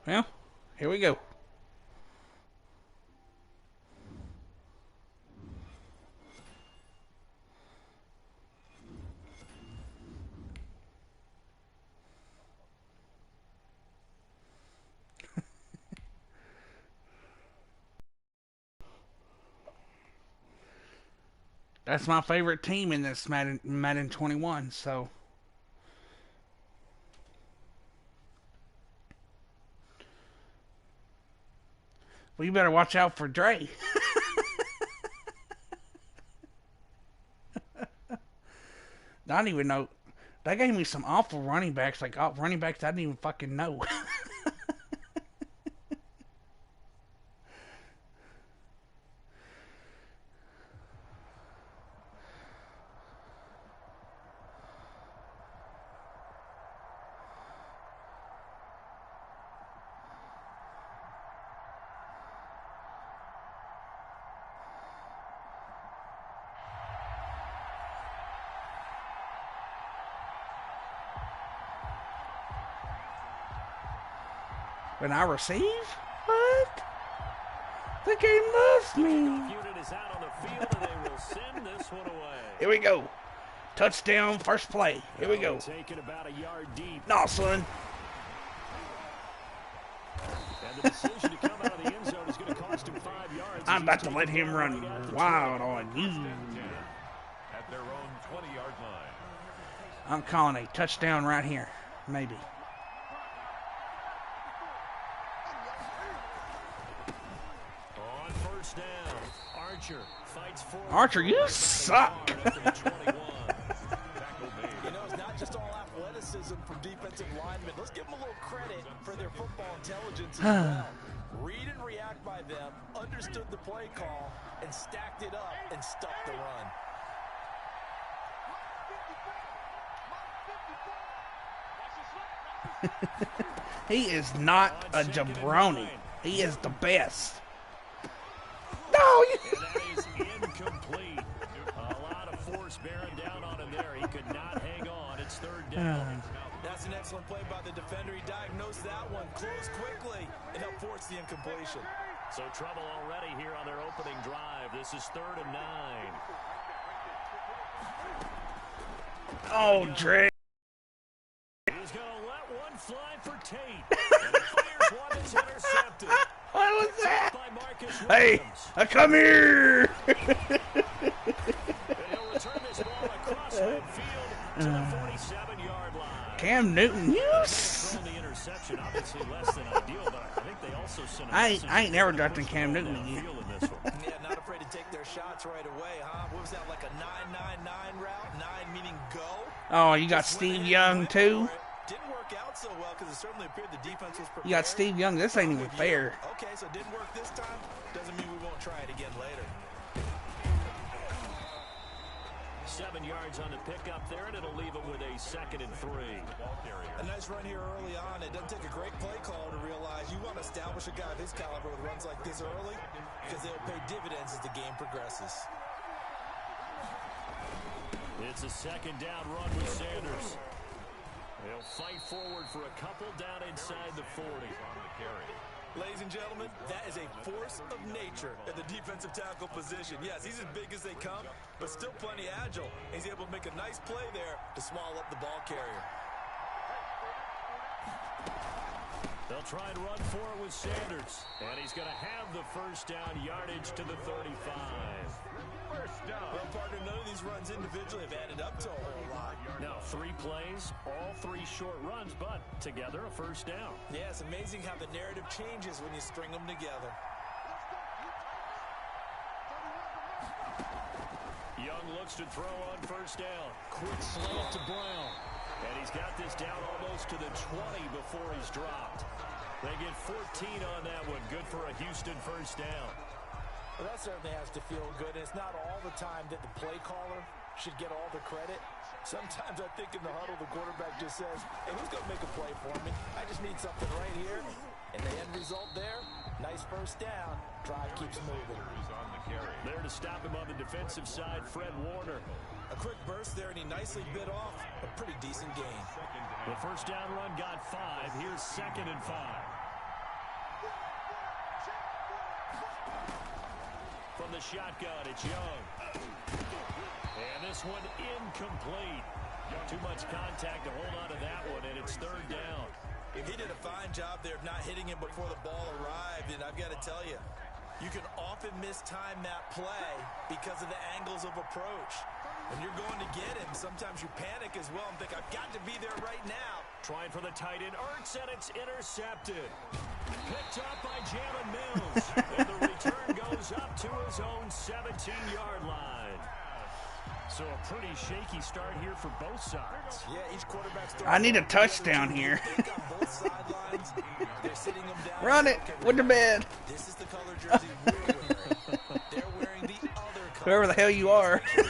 Well, here we go. That's my favorite team in this Madden 21, so. Well, you better watch out for Dre. I don't even know. They gave me some awful running backs, like running backs I didn't even fucking know. When I receive? What? The game loves me. Here we go. Touchdown, first play. Here we go. Nah, son. I'm about to let him run wild on you. I'm calling a touchdown right here. Maybe. Archer, you suck. You know, it's not just all athleticism from defensive linemen. Let's give them a little credit for their football intelligence as well. Read and react by them, understood the play call, and stacked it up and stuffed the run. He is not a jabroni. He is the best. No, that is incomplete. A lot of force bearing down on him there. He could not hang on. It's third down. That's an excellent play by the defender. He diagnosed that one, closed quickly, and helped force the incompletion. So trouble already here on their opening drive. This is 3rd and 9. Oh, Dre. He's going to let one fly for Tate. And he fires one that's intercepted. What was that? Hey, come here. He'll return this ball across midfield to the 47-yard line. Cam Newton, you. I ain't never drafted Cam Newton again. Yeah, not afraid to take their shots right away, huh? What was that, like a 9-9-9 route? 9 meaning go? Oh, you got Steve Young too? Didn't work out so well because it certainly appeared the defense was prepared. You got Steve Young. This ain't even fair. Okay, so it didn't work this time. Doesn't mean we won't try it again later. 7 yards on the pickup there, and it'll leave him with a 2nd and 3. A nice run here early on. It doesn't take a great play caller to realize you want to establish a guy of his caliber with runs like this early because they'll pay dividends as the game progresses. It's a 2nd down run with Sanders. They'll fight forward for a couple down inside the 40. Ladies and gentlemen, that is a force of nature at the defensive tackle position. Yes, he's as big as they come, but still plenty agile. He's able to make a nice play there to small up the ball carrier. They'll try and run for it with Sanders. And he's going to have the first down yardage to the 35. First down. Well, partner, none of these runs individually have added up to a whole lot. Now, 3 plays, all 3 short runs, but together a first down. Yeah, it's amazing how the narrative changes when you string them together. Young looks to throw on first down. Quick slant to Brown. And he's got this down almost to the 20 before he's dropped. They get 14 on that one. Good for a Houston first down. Well, that certainly has to feel good. And it's not all the time that the play caller should get all the credit. Sometimes I think in the huddle, the quarterback just says, hey, who's going to make a play for me? I just need something right here. And the end result there, nice first down. Drive keeps moving. There to stop him on the defensive side, Fred Warner. A quick burst there, and he nicely bit off a pretty decent gain. The first down run got 5. Here's 2nd and 5. from the shotgun. It's Young. And this one incomplete. Too much contact to hold on to that one, and it's third down. He did a fine job there of not hitting him before the ball arrived, and I've got to tell you, you can often mistime that play because of the angles of approach. When you're going to get him, sometimes you panic as well and think, I've got to be there right now. Trying for the tight end, Ertz, and it's intercepted. Picked up by Jalen Mills. And the return goes up to his own 17-yard line. So a pretty shaky start here for both sides. Yeah, each quarterback's I need a touchdown here. Run it with the bed. This is the color jersey we're wearing. They're wearing the other color. Whoever the hell you are. A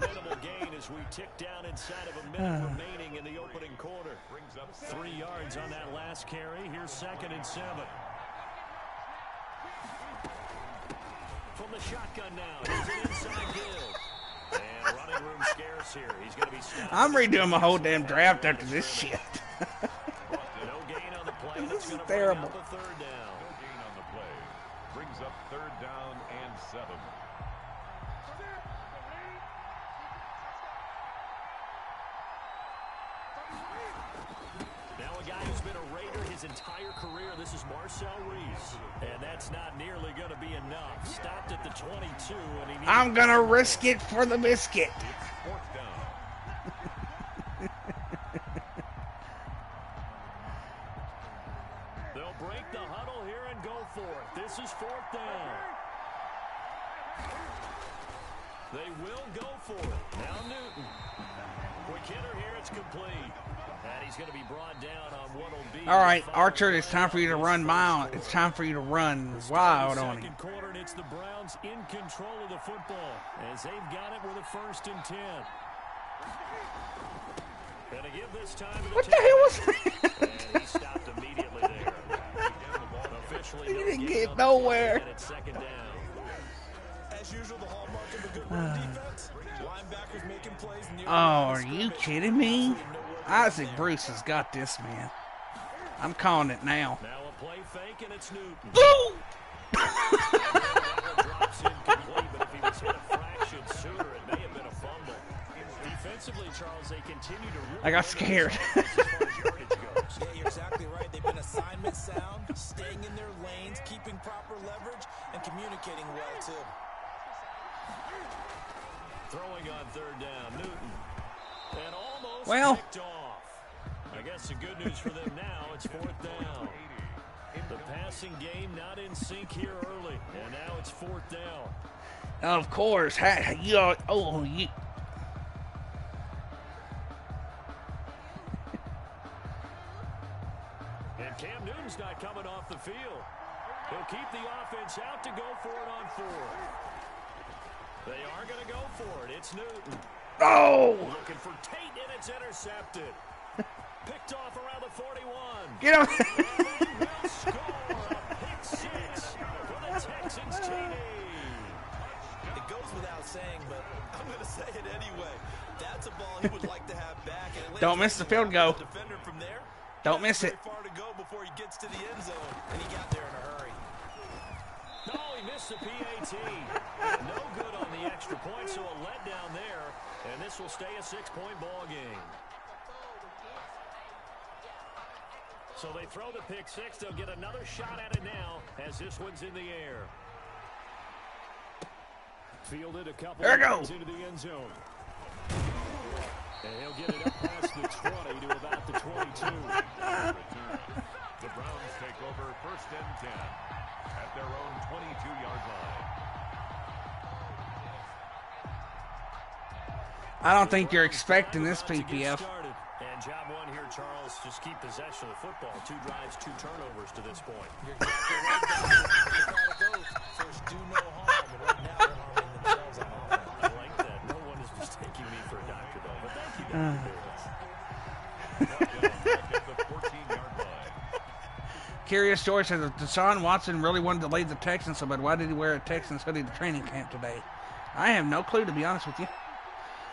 minimal gain as we tick down inside of a minute remaining in the opening quarter. 3 yards on that last carry. Here's 2nd and 7. From the shotgun now, here's an inside build. And running room scarce here. He's going to be stopped. I'm redoing my whole damn draft after this shit. No gain on the play. This is terrible. Bring up a third down. No gain on the play. Brings up 3rd down and 7. Now a guy who's been a Raider his entire career. This is Marcel Reese. And that's not nearly going to be enough. Stopped at the 22. And he I'm going to risk it for the biscuit. It's 4th down. They'll break the huddle here and go for it. This is 4th down. They will go for it. Now Newton. Quick hitter here. It's complete. And he's going to be brought down on what will be. All right, Archer, it's time for you to run mild. It's time for you to run wild on him. Second quarter, and it's the Browns in control of the football as they've got it with a 1st and 10. And to give this time to the What the hell was that? And he stopped immediately there. Officially, He no didn't gain get on the nowhere. play, and it's 2nd down. As usual, the hallmark of a good run defense. Linebackers making plays near Oh, are you kidding me? Isaac Bruce has got this, man. I'm calling it now. Now a play fake, and it's Newton. Boom! Drops incomplete, but if he was hit a fraction sooner, it may have been a fumble. Defensively, Charles, they continue to really I got scared. Yeah, you're exactly right. They've been assignment sound, staying in their lanes, keeping proper leverage, and communicating well, too. Throwing on 3rd down, Newton. And almost Well. picked off. I guess the good news for them now, it's 4th down. The passing game not in sync here early, and now it's 4th down. Of course. You. And Cam Newton's not coming off the field. He'll keep the offense out to go for it on 4th. They are going to go for it. It's Newton. Oh! Looking for Tate, and it's intercepted. Picked off around the 41. Get him! And they will score a pick 6 for the Texans TD. It goes without saying, but I'm going to say it anyway. That's a ball he would like to have back. And Don't miss the field goal. Defender from there. Don't miss it. Far to go before he gets to the end zone, and he got there in a hurry. No, he missed the PAT. No good on the extra point, so a letdown there. And this will stay a 6-point ball game. So they throw the pick 6. They'll get another shot at it now as this one's in the air. Fielded a couple There we go. yards into the end zone. And he'll get it up past the 20 to about the 22. The Browns take over 1st and 10 at their own 22-yard line. I don't think you're expecting this PPF. And job 1 here, Charles, just keep possession of the football. 2 drives, 2 turnovers to this point. You're exactly right. First, do no harm, and right now they're harming themselves on offense. I like that. No one is mistaking me for a doctor, though. But thank you, At the 14-yard line. Curious George says, if Deshaun Watson really wanted to lead the Texans so bad, why did he wear a Texans hoodie to training camp today? I have no clue, to be honest with you.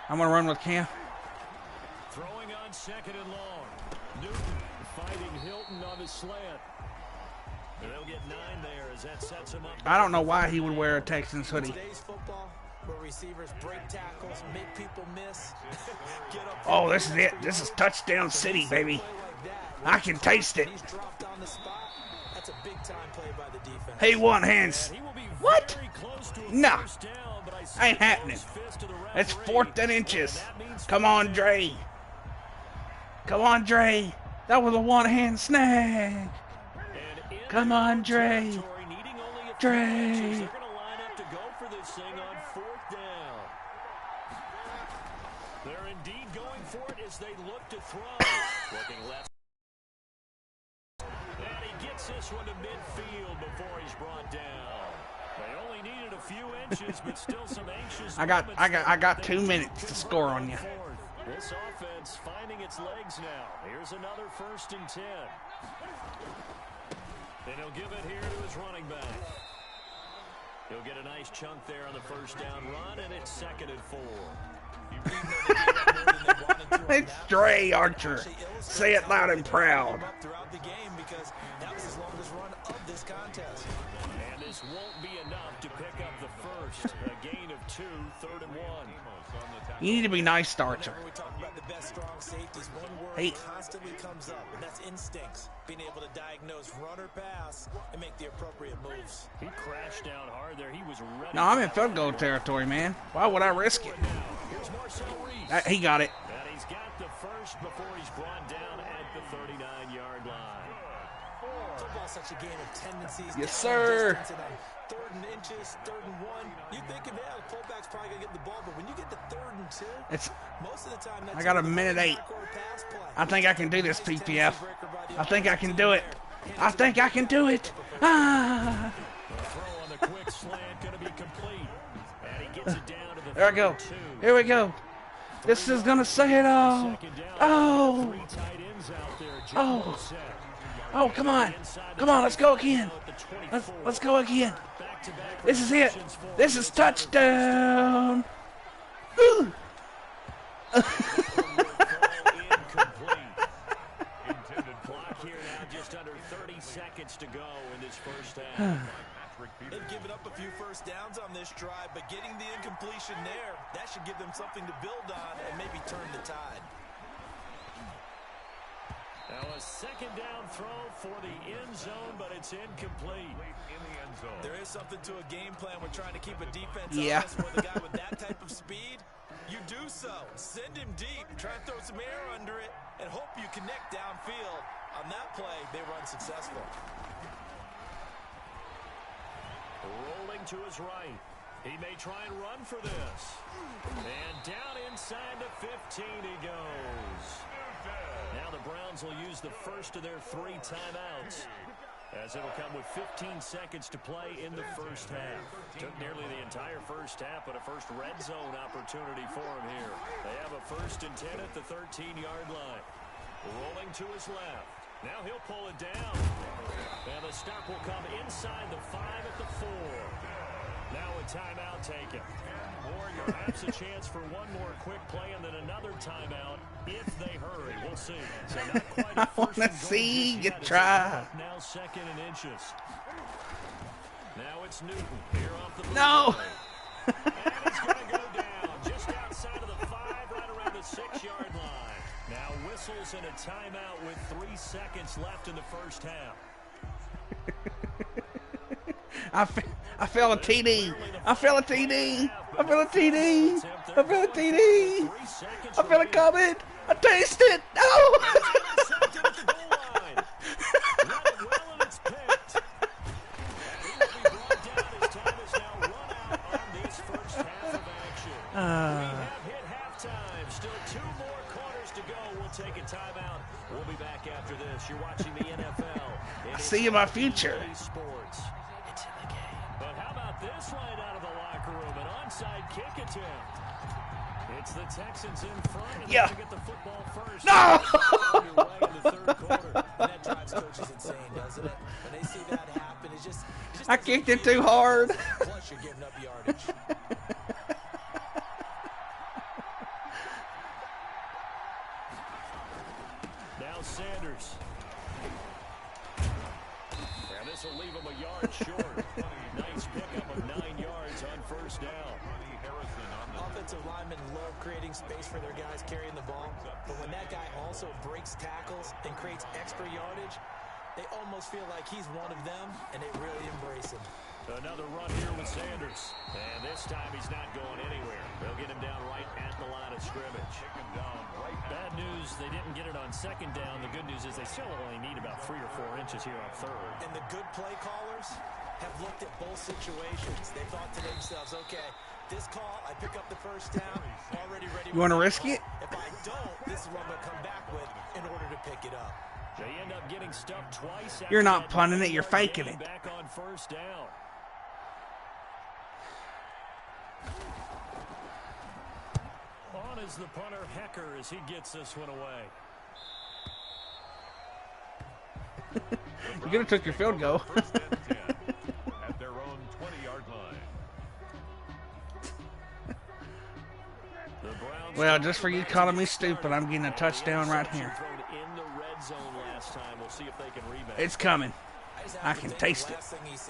I'm going to run with Cam. Throwing on 2nd and long. Newton fighting Hilton on his slant. They'll get 9 there as that sets him up. I don't know why he would wear a Texans hoodie. Today's football, where receivers break tackles, make people miss. Get up Oh, this is it. This is touchdown city, baby. I can taste it. He's dropped on the spot. That's a big time play by the defense. He won hands. What? Nah. Ain't happening. It's 4th and inches. Come on, Dre. Come on, Dre. That was a one-hand snag. Come on, Dre. Dre. They're going to line up to go for this thing on 4th down. They're indeed going for it as they look to throw. Looking left. And he gets this one to midfield before he's brought down. They only needed a few inches, but still some anxious. I got 2 minutes to score on you. This offense finding its legs now. Here's another 1st and 10. And he'll give it here to his running back. He'll get a nice chunk there on the 1st down run, and it's 2nd and 4. It's Dre Archer. Say it loud and proud. Throughout the game because that was his longest run of this contest. And this won't be enough to pick up the 1st. A gain of 2, 3rd and 1. You need to be nice to Archer. Whenever we talk about the best strong safeties, one word Hey. constantly comes up, and that's instincts. Being able to diagnose run or pass and make the appropriate moves. He crashed down hard there. He was ready. No, I'm in field goal territory, man. Why would I risk it? Here's Marcel Reese. He got it. And he's got the 1st before he's brought down at the 39-yard line. Football's such a game of tendencies. Yes, down and sir. distance, and on 3rd and inches, 3rd and 1. You think of that, the fullback's probably going to get the ball, but when you get to 3rd and 2, most of the time that's I got a either the minute 8. back or pass play. I think I can do this, PPF. I think I can do it. I think I can do it. Ah. The throw on the quick slant going to be complete. And he gets it down to the There we go. 32. Here we go. This is going to say it all. Second down. Oh. 3 tight ends out there. Oh. Jumbo set. Oh, come on. Come on, let's go again. Let's go again. Back-to-back This is it. receptions for This is touchdown. Ooh. incomplete. Intended clock here now, just under 30 seconds to go in this 1st half. They've given up a few 1st downs on this drive, but getting the incompletion there, that should give them something to build on and maybe turn the tide. Now a 2nd down throw for the end zone, but it's incomplete. There is something to a game plan. We're trying to keep a defense Yeah. honest with a guy with that type of speed. You do so. Send him deep. Try and throw some air under it and hope you connect downfield. On that play, they were unsuccessful. Rolling to his right. He may try and run for this. And down inside the 15 he goes. Now the Browns will use the 1st of their 3 timeouts, as it'll come with 15 seconds to play in the 1st half. Took nearly the entire 1st half, but a first red zone opportunity for him here. They have a 1st and 10 at the 13-yard line. Rolling to his left. Now he'll pull it down. And the stop will come inside the 5 at the 4. Now a timeout taken. Perhaps a chance for one more quick play and then another timeout if they hurry. We'll see. So not quite a I first want to and goal see just you yet. It's try. now 2nd and inches. Now it's Newton here off the No. and he's going to go down just outside of the 5, right around the 6-yard line. Now whistles and a timeout with 3 seconds left in the 1st half. I fell a TD. I fell a TD. I fell a TD. I fell a TD. I feel it coming. I taste it. No. We'll be back after this. You're watching the NFL. I see in my future. Sports. It's in the game. But how about this right out of the locker room? An onside kick attempt. It's the Texans in front. And Yeah. they get the football first. No. Underway in the 3rd quarter. And that drives coaches insane, doesn't it? When they see that happen, it just I kicked it too hard. plus you're giving up yardage. Now Sanders. And this will leave him a yard short. Nice pickup of 9 yards on first down. Offensive linemen love creating space for their guys carrying the ball, but when that guy also breaks tackles and creates extra yardage, they almost feel like he's one of them, and they really embrace him. Another run here with Sanders. And this time he's not going anywhere. They'll get him down right at the line of scrimmage. Bad news, they didn't get it on second down. The good news is they still only need about 3 or 4 inches here on third. And the good play callers have looked at both situations. They thought to themselves, okay, this call, I pick up the first down, already ready. You want to risk it? If I don't, this is what I'm going to come back with in order to pick it up. They end up getting stuffed twice. You're not punting it, you're faking it. Back on first down. On is the punter, Hecker, as he gets this one away. You could have took your field goal. First and 10 at their own 20-yard line. Well, just for you calling me stupid, I'm getting a touchdown right here. In the red zone last time. We'll see if they can rebound. It's coming. I can taste it. He's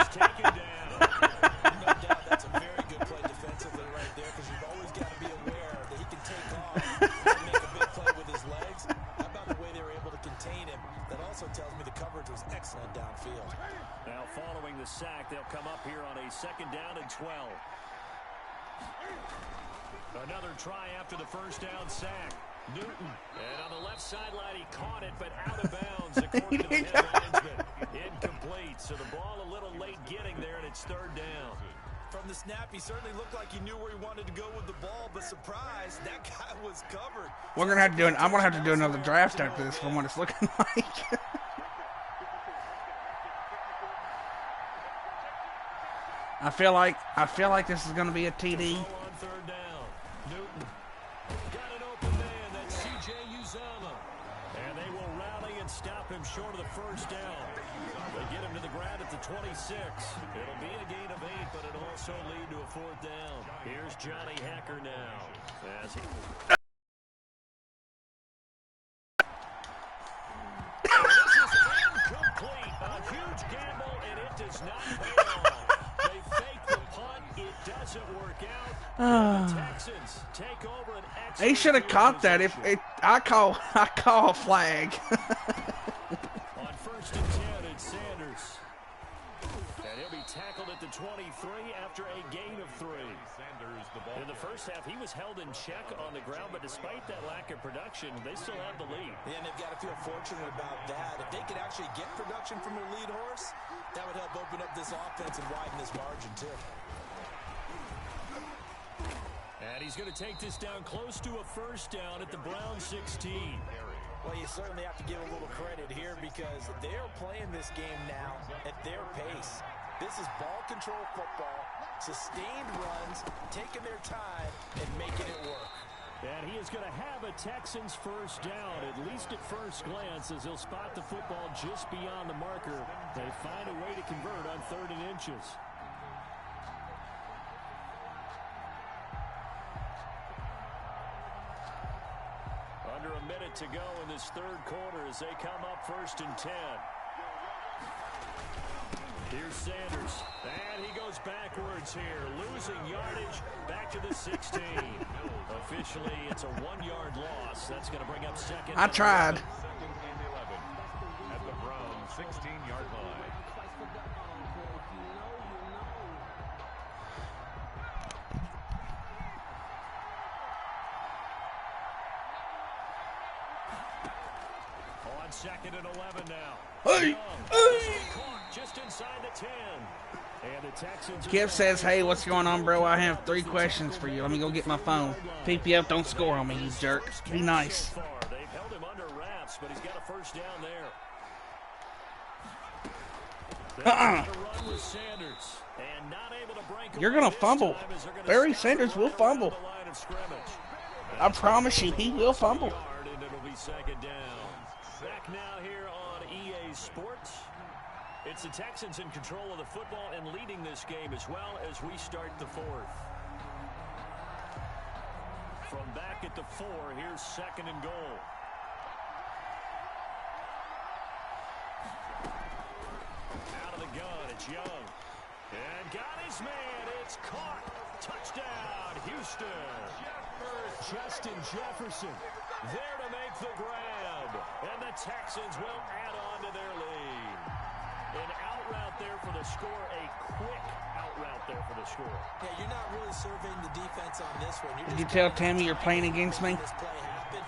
taken down. No doubt that's a very good play defensively right there, because you've always got to be aware that he can take off and make a big play with his legs. How about the way they were able to contain him? That also tells me the coverage was excellent downfield. Now following the sack, they'll come up here on a 2nd down and 12. Another try after the first down sack. Newton. And on the left sideline, he caught it, but out of bounds, according to the head linesman. Incomplete, so the ball a little late getting there, and it's 3rd down. From the snap, he certainly looked like he knew where he wanted to go with the ball, but surprise, that guy was covered. We're gonna have to do it. I'm gonna have to do another draft after this from what it's looking like. I feel like this is gonna be a TD. On 3rd down, Newton got an open man. That's C.J. Uzama, and they will rally and stop him short of the first down. They get him to the ground at the 26. It'll be a gain of 8, but it'll also lead to a 4th down. Here's Johnny Hecker now. As he... This is incomplete. A huge gamble, and it does not pay off. They fake the punt. It doesn't work out. The Texans take over an excellent. They should have caught that. If it, I call a flag. On 1st and 10, it's Sanders. And he'll be tackled at the 23 after a gain of 3. In the first half, he was held in check on the ground, but despite that lack of production, they still have the lead. And they've got to feel fortunate about that. If they could actually get production from their lead horse, that would help open up this offense and widen this margin, too. And he's going to take this down close to a 1st down at the Browns 16. Well, you certainly have to give a little credit here, because they're playing this game now at their pace. This is ball control football, sustained runs, taking their time, and making it work. And he is going to have a Texans 1st down, at least at first glance, as he'll spot the football just beyond the marker. They find a way to convert on 3rd and inches. Under a minute to go in this 3rd quarter as they come up 1st and 10. Here's Sanders, and he goes backwards here, losing yardage back to the 16. Officially, it's a 1-yard loss. That's going to bring up 2nd. I tried. 2nd and 11 at the Browns 16-yard line. On 2nd and 11 now. Hey, Just inside the 10. And the Texans. Kip says, "Hey, what's going on, bro? I have 3 questions for you. Let me go get my phone. PPF, don't score on me, you jerk. Be nice." They've held him under wraps, but he's got a 1st down there. Run with Sanders, and not able to break. You're gonna fumble. Barry Sanders will fumble. I promise you, he will fumble. And it'll be 2nd down. Back now here on EA Sports. It's the Texans in control of the football and leading this game as well as we start the 4th. From back at the 4, here's 2nd and goal. gun. It's Young. And got his man. It's caught. Touchdown, Houston. Justin Jefferson there to make the grab. And the Texans will add on to their lead. An out route there for the score. A quick out route there for the score. Yeah, you're not really surveying the defense on this one. Did you tell Tammy you're playing against me? This play happened.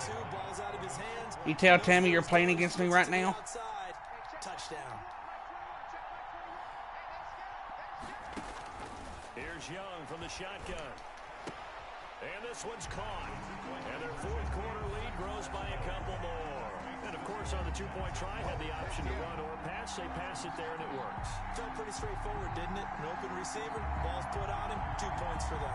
1-2, balls out of his hands. You tell Tammy you're playing against me right now? Outside. Touchdown. Here's Young from the shotgun. And this one's caught. And their fourth quarter lead grows by a couple more. And, of course, on the two-point try, had the option to run or pass. They pass it there, and it works. Felt pretty straightforward, didn't it? An open receiver, ball's put on him, 2 points for them.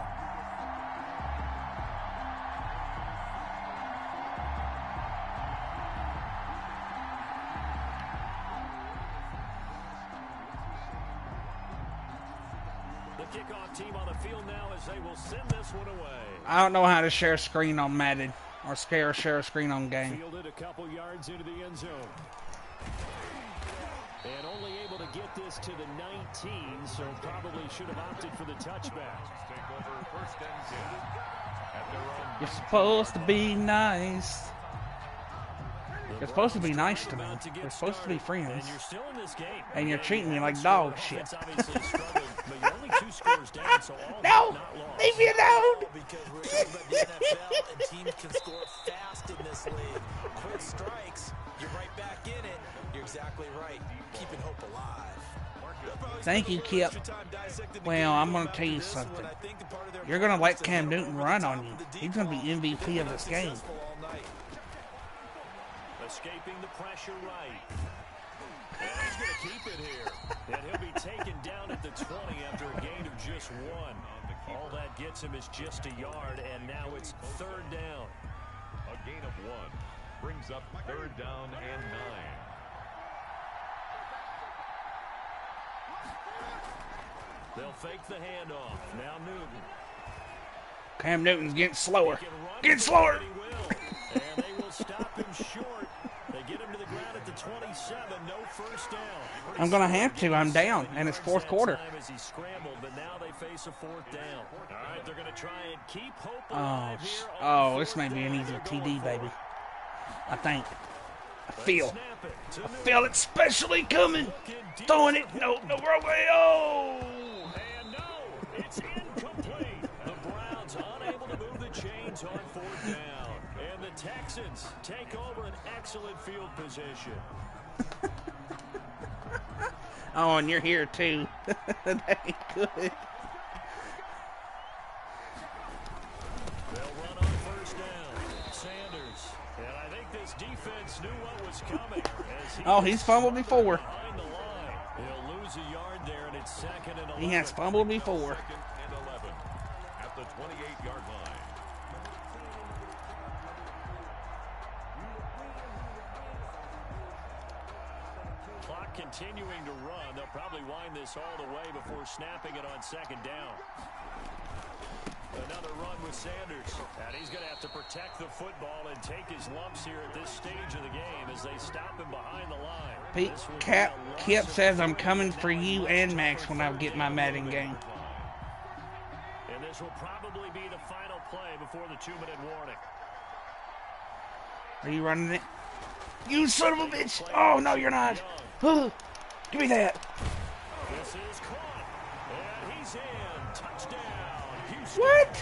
Kickoff team on the field now as they will send this one away. I don't know how to share a screen on Madden or share a screen on game. Fielded a couple yards into the end zone. And only able to get this to the 19, so probably should have opted for the touchback. Take over first and 10 at their own. You're supposed to be nice. You're supposed to be nice to me. You're supposed to be friends. And you're still in this game. And you're treating me like dog shit. No! Leave me alone! Because we're talking about the NFL and teams can score fast in this league. Quick strikes, you're right back in it. You're exactly right. Keeping hope alive. Thank you, Kip. Well, I'm going to tell you something. You're going to let Cam Newton run on you. He's going to be MVP of this game. Escaping the pressure right. And he's going to keep it here. And he'll be taken down at the 20 after a gain of just 1. All that gets him is just a yard, and now it's third down. A gain of 1 brings up third down and 9. They'll fake the handoff. Now Newton. Cam Newton's getting slower. Get slower! And they will stop him short. They get him to the ground at the 27. No first down. I'm going to have to. I'm down, and it's fourth quarter. As he scrambled, but now they face a fourth down. All right, they're going to try and keep hope Oh, alive here on this may be an easy TD, baby. I think. I feel it especially coming. Throwing it. No, wrong way. Oh! And no, it's incomplete. The Browns unable to move the chains on fourth down. And the Texans take over an excellent field position. Oh, and you're here too. That ain't good. They'll run on first down. Sanders. And I think this defense knew what was coming. As he's fumbled before. Behind the line. He'll lose a yard there, and it's second and 11. He has fumbled before. Second and 11 at the 28-yard line. Clock continuing to run. They'll probably wind this all the way before snapping it on second down. Another run with Sanders. And he's going to have to protect the football and take his lumps here at this stage of the game as they stop him behind the line. Kip says I'm coming for you and Max when I get my Madden game. And this will probably be the final play before the 2-minute warning. Are you running it? You son of a bitch! Oh, no, you're not. Give me that. This is caught. And he's in. Touchdown, Houston. What?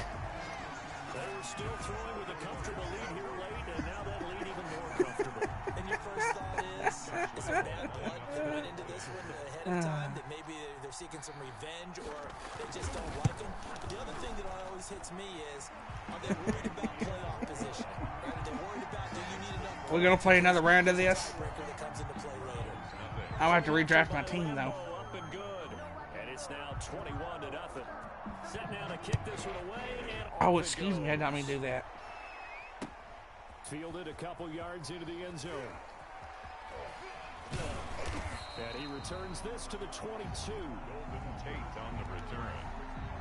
They were still throwing with a comfortable lead here late, and now that lead even more comfortable. And your first thought is there bad blood that went into this one ahead of time, that maybe they're seeking some revenge or they just don't like them? But the other thing that always hits me is, are they worried about playoff positioning? Right? Are they worried about, do you need enough? We're going to play another round of this. That comes into play later. I'll have to redraft my team, though. Up and good. And it's now 21-0. Set now to kick this one away. And Oh, excuse me. I didn't mean to do that. Fielded a couple yards into the end zone. And he returns this to the 22. Golden Tate on the return.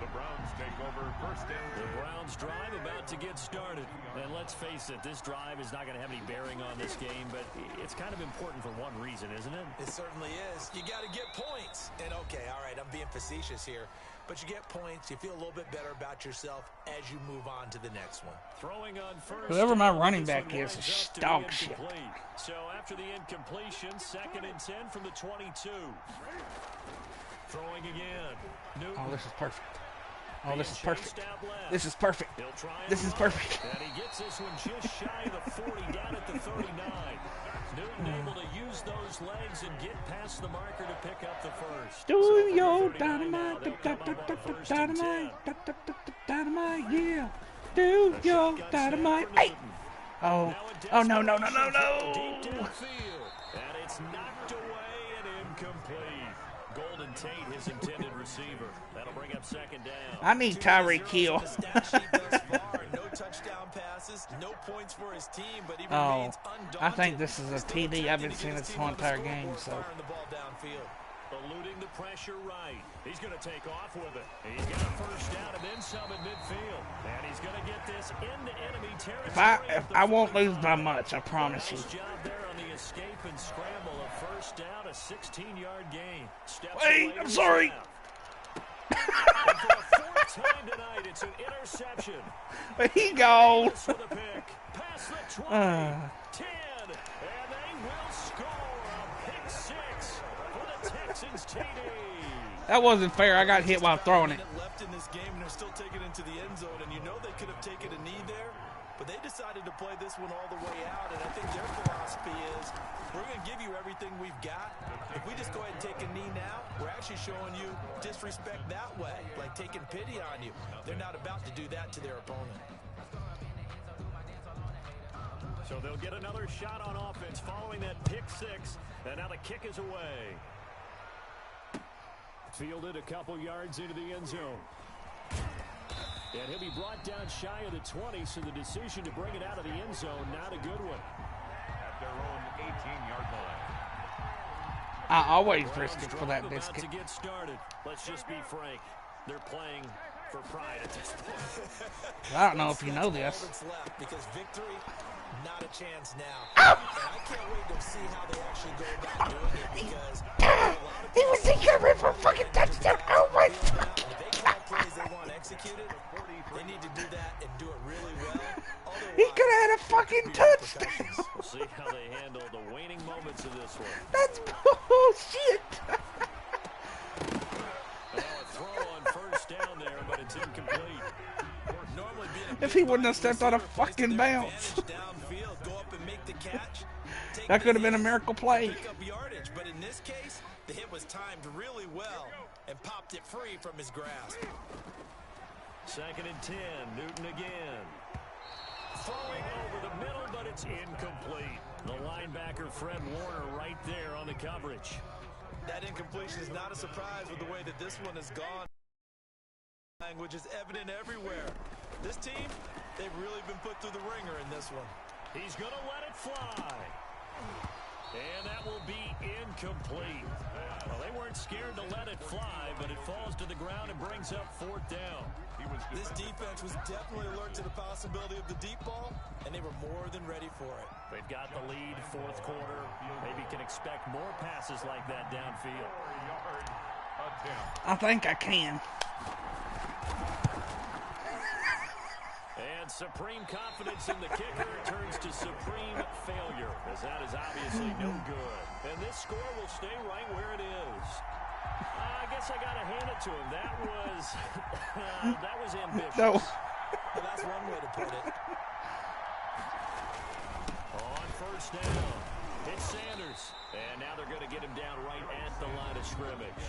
The Browns take over first and 10. The Browns drive about to get started. And let's face it, this drive is not going to have any bearing on this game, but it's kind of important for one reason, isn't it? It certainly is. You got to get points. And okay, all right, I'm being facetious here, but you get points, you feel a little bit better about yourself as you move on to the next one. Throwing on first. Whoever my running back is dog shit. So after the incompletion, 2nd and 10 from the 22. Throwing again. Newton. Oh, this is perfect. Oh, this is perfect. This is perfect. This is perfect. And he gets this one just shy of the 40, down at the 39. Newton able to use those legs and get past the marker to pick up the first. Do your dynamite, dynamite, dynamite, yeah. Do your dynamite. Hey. Oh, oh no, no, no, no, no. Deep downfield, and it's knocked away and incomplete. Golden Tate, his intended receiver. That'll bring up 2nd down. I need Tyreek Hill. No touchdown passes, no points for his team, but he remains undaunted. I think this is a TD. I've been seeing this whole entire game, so. Eluding the pressure right. He's going to take off with it. He's got a first down and then some at midfield. And he's going to get this into enemy territory. If I won't lose by much, I promise you. Nice job there on the escape and scramble. A first down, a 16-yard gain. Wait, I'm sorry. For the 4th time tonight, it's an interception. But he goes. With a pick. Past the 20, 10, and they will score a pick 6 for the Texans TD. That wasn't fair. I got hit while throwing it. Left in this game, and they're still taking it into the end zone, and you know they could have taken a knee there, but they decided to play this one all the way out, and I think their philosophy is we're going to give you everything we've got. If we just go ahead and take a knee now, we're actually showing you disrespect that way, like taking pity on you. They're not about to do that to their opponent. So they'll get another shot on offense following that pick 6, and now the kick is away. Fielded a couple yards into the end zone. And he'll be brought down shy of the 20, so the decision to bring it out of the end zone, not a good one. At their own 18-yard line. I always risk it for that biscuit. To get started. Let's just be frank. They're playing for pride at this point. I don't know if you know this. Left because victory, not a chance now. And I can't wait to see how they actually go about doing it because He was thinking for a fucking touchdown. Oh my fucking if they call plays they want executed, they need to do that and do it really well. He could have had a fucking touchdown. We'll see how they handle the waning moments of this one. That's bullshit. A throw on first down there, but it's incomplete. If he wouldn't have stepped on a fucking bounce. That could have been a miracle play. But in this case, the hit was timed really well and popped it free from his grasp. 2nd and 10, Newton again. Throwing over the middle, but it's incomplete. The linebacker, Fred Warner, right there on the coverage. That incompletion is not a surprise with the way that this one has gone. Language is evident everywhere. This team, they've really been put through the ringer in this one. He's going to let it fly. And that will be incomplete. Well, they weren't scared to let it fly, but it falls to the ground and brings up 4th down. This defense was definitely alert to the possibility of the deep ball, and they were more than ready for it. They've got the lead, 4th quarter. Maybe can expect more passes like that downfield. I think I can. And supreme confidence in the kicker turns to supreme failure, as that is obviously no good. And this score will stay right where it is. I guess I got to hand it to him. That was ambitious. No. Well, that's one way to put it. On first down, it's Sanders. And now they're going to get him down right at the line of scrimmage.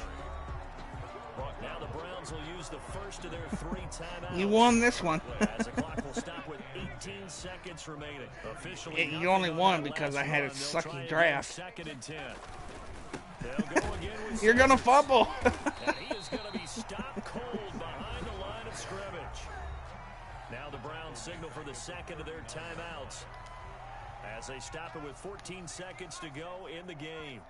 Now the Browns will use the first of their 3 timeouts. You won this one. As the clock will stop with 18 seconds remaining. Officially, you only won because I had a sucky draft. 2nd and 10. They'll go again with You're gonna fumble. and he is going to be stopped cold behind the line of scrimmage. Now the Browns signal for the 2nd of their timeouts as they stop it with 14 seconds to go in the game.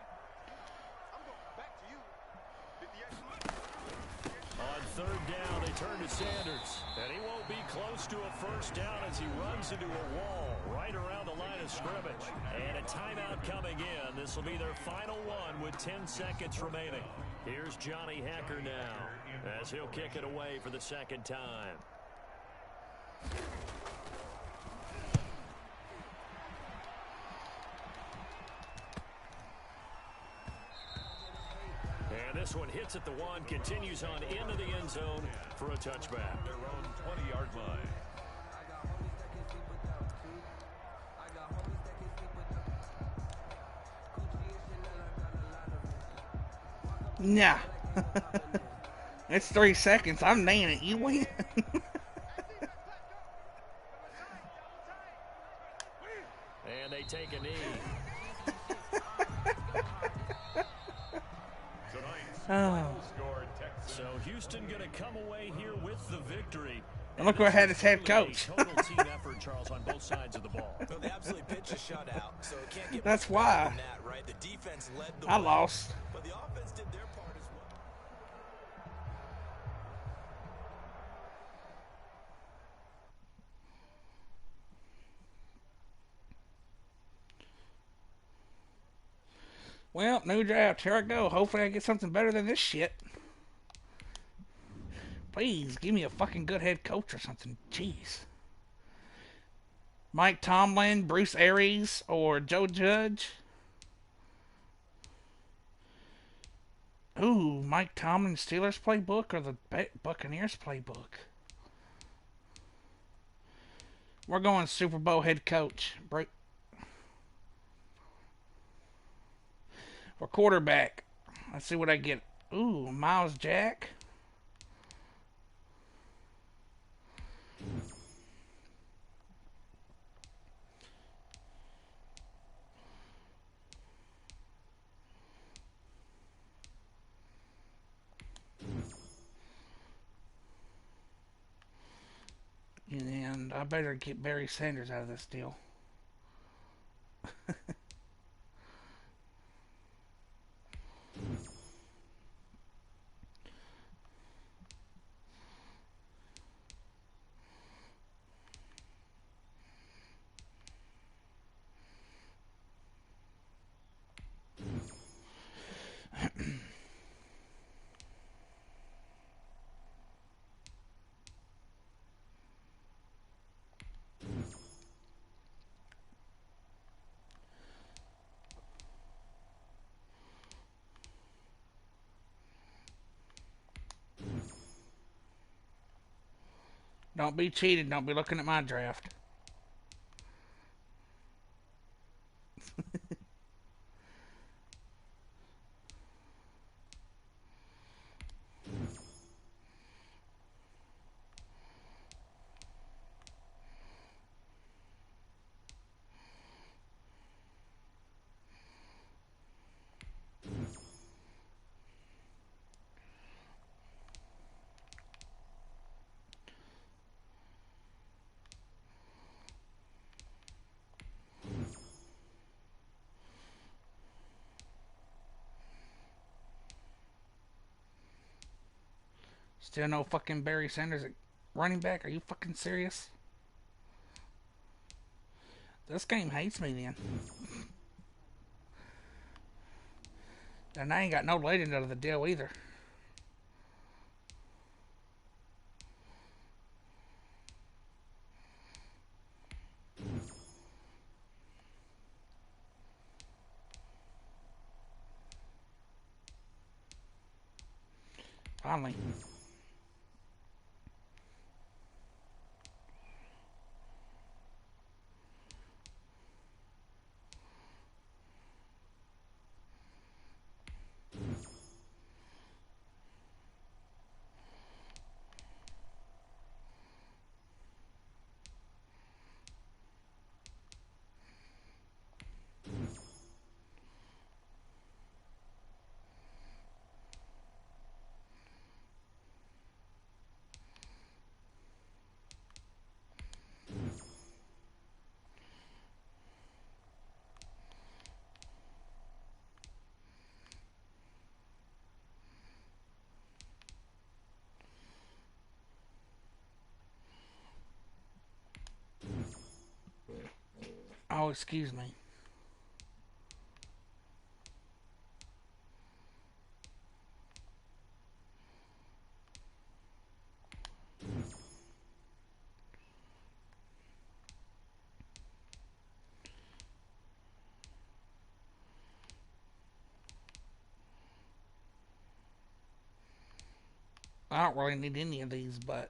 On third down, they turn to Sanders. And he won't be close to a first down as he runs into a wall right around the line of scrimmage. And a timeout coming in. This will be their final one with 10 seconds remaining. Here's Johnny Hacker now as he'll kick it away for the second time. And this one hits at the one, continues on into the end zone for a touchback. Their own 20-yard line. Nah. It's 3 seconds. I'm nailing it. You win. And they take a knee. So Houston going to come away here with the victory. And look who had his head coach. Total team effort, Charles, on both sides of the ball. Well, they absolutely pitched a shutout, so it can't get That's much better why than that, right? The defense led the I way, lost. but the offense did their part as well. Well, new draft. Here I go. Hopefully I get something better than this shit. Please, give me a fucking good head coach or something. Jeez. Mike Tomlin, Bruce Arians, or Joe Judge. Ooh, Mike Tomlin, Steelers playbook or the Buccaneers playbook? We're going Super Bowl head coach. For quarterback. Let's see what I get. Ooh, Miles Jack. And I better get Barry Sanders out of this deal. Don't be cheated. Don't be looking at my draft. Still no fucking Barry Sanders at running back? Are you fucking serious? This game hates me then. And I ain't got no legend out of the deal either. Finally. Oh, excuse me. I don't really need any of these, but...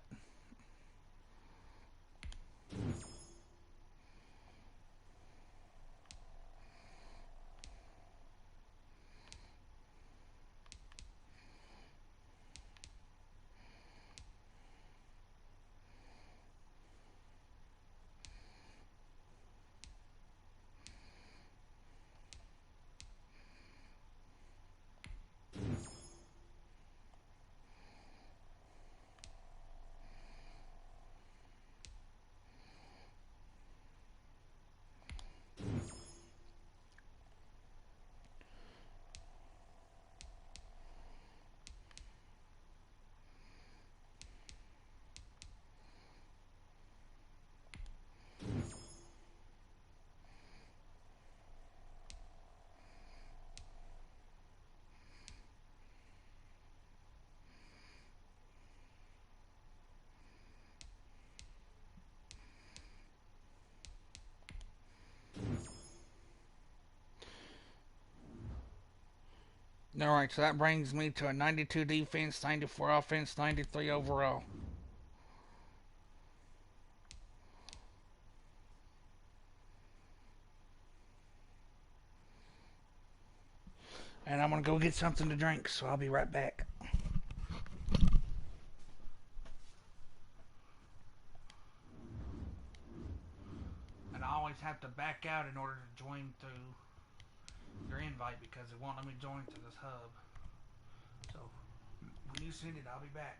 Alright, so that brings me to a 92 defense, 94 offense, 93 overall. And I'm going to go get something to drink, so I'll be right back. And I always have to back out in order to join through your invite because it won't let me join through this hub. So, when you send it, I'll be back.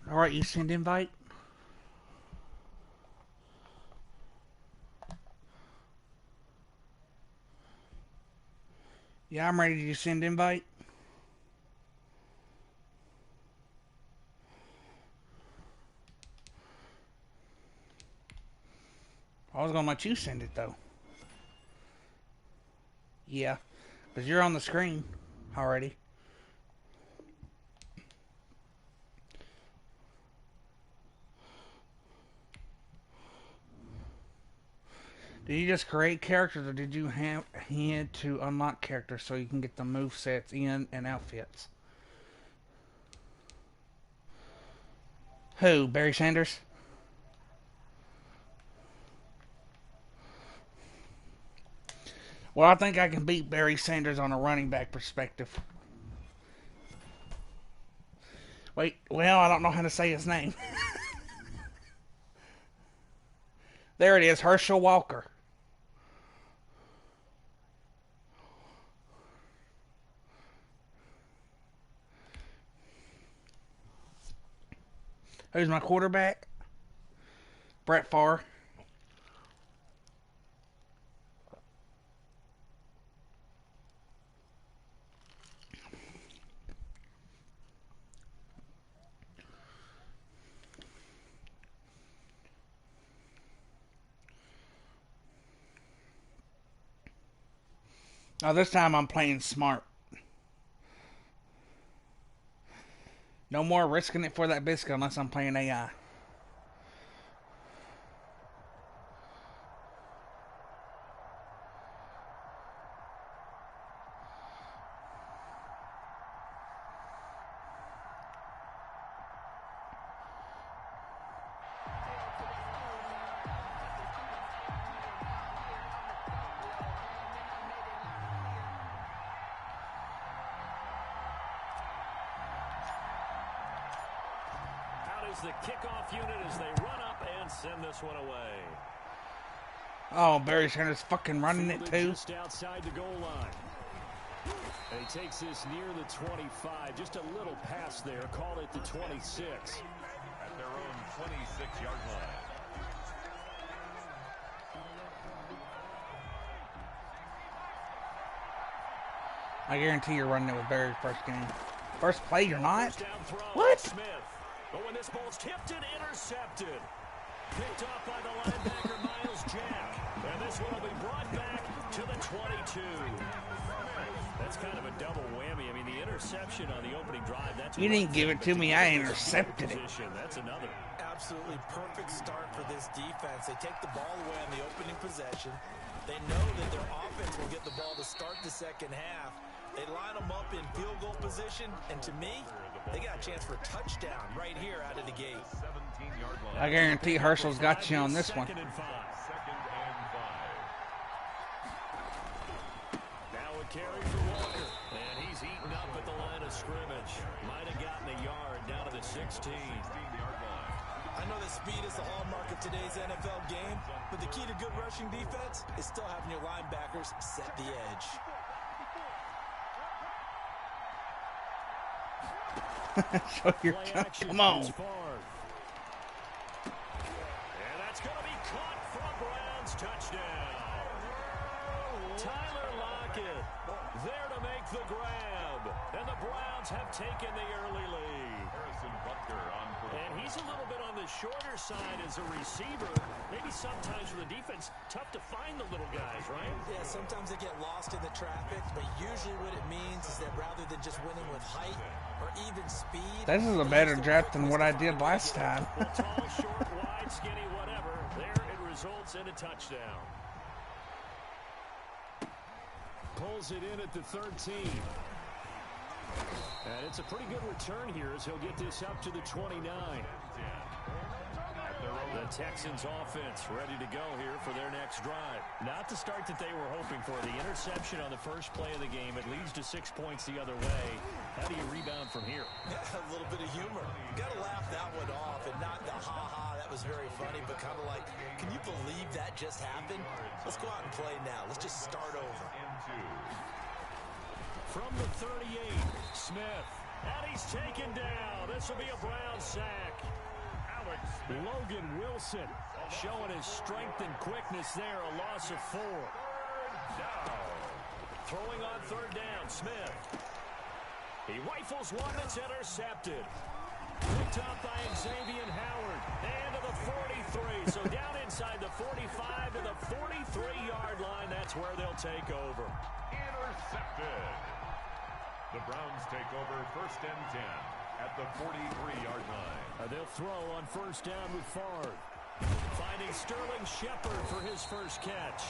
Alright, you send invite. Yeah, I'm ready to send invite. I was gonna let you send it though. Yeah, because you're on the screen already. Did you just create characters, or did you have to unlock characters so you can get the move sets in and outfits? Who? Barry Sanders? Well, I think I can beat Barry Sanders on a running back perspective. Wait, well, I don't know how to say his name. There it is, Herschel Walker. Who's my quarterback? Brett Favre. Oh, this time I'm playing smart. No more risking it for that biscuit unless I'm playing AI. The kickoff unit as they run up and send this one away. Oh, Barry Sanders fucking running it too. Just outside the goal line. And he takes this near the 25. Just a little pass there. Call it the 26. At their own 26-yard line. I guarantee you're running it with Barry first game. First play, you're not? What? Smith. But when this ball's tipped and intercepted. Picked off by the linebacker, Miles Jack. And this one will be brought back to the 22. That's kind of a double whammy. I mean, the interception on the opening drive. That's you didn't give it to me. I intercepted it. That's another. Absolutely perfect start for this defense. They take the ball away on the opening possession. They know that their offense will get the ball to start the second half. They line them up in field goal position, and to me, they got a chance for a touchdown right here out of the gate. I guarantee Herschel's got you on this one. Second and 5. Now a carry for Walker, and he's eaten up at the line of scrimmage. Might have gotten a yard down to the 16. I know that speed is the hallmark of today's NFL game, but the key to good rushing defense is still having your linebackers set the edge. Show your come on. And that's going to be caught from Brown's touchdown. Tyler Lockett there to make the grab. And the Browns have taken the early lead. And he's a little bit on the shorter side as a receiver. Maybe sometimes for the defense, tough to find the little guys, right? Yeah, sometimes they get lost in the traffic, but usually what it means is that rather than just winning with height or even speed. This is a better draft than what I did last time. Well, tall, short, wide, skinny, whatever. There it results in a touchdown. Pulls it in at the 13. And it's a pretty good return here as he'll get this up to the 29. The Texans offense ready to go here for their next drive. Not the start that they were hoping for. The interception on the first play of the game. It leads to 6 points the other way. How do you rebound from here? A little bit of humor. You got to laugh that one off and not the ha-ha, that was very funny, but kind of like, can you believe that just happened? Let's go out and play now. Let's just start over. From the 38, Smith. And he's taken down. This will be a Brown sack. Logan Wilson showing his strength and quickness there. A loss of 4. Throwing on third down, Smith. He rifles one that's intercepted. Picked up by Xavier Howard. And to the 43. So down inside the 45 to the 43-yard line. That's where they'll take over. Intercepted. The Browns take over first and 10 at the 43-yard line. They'll throw on first down with Favre. Finding Sterling Shepard for his first catch.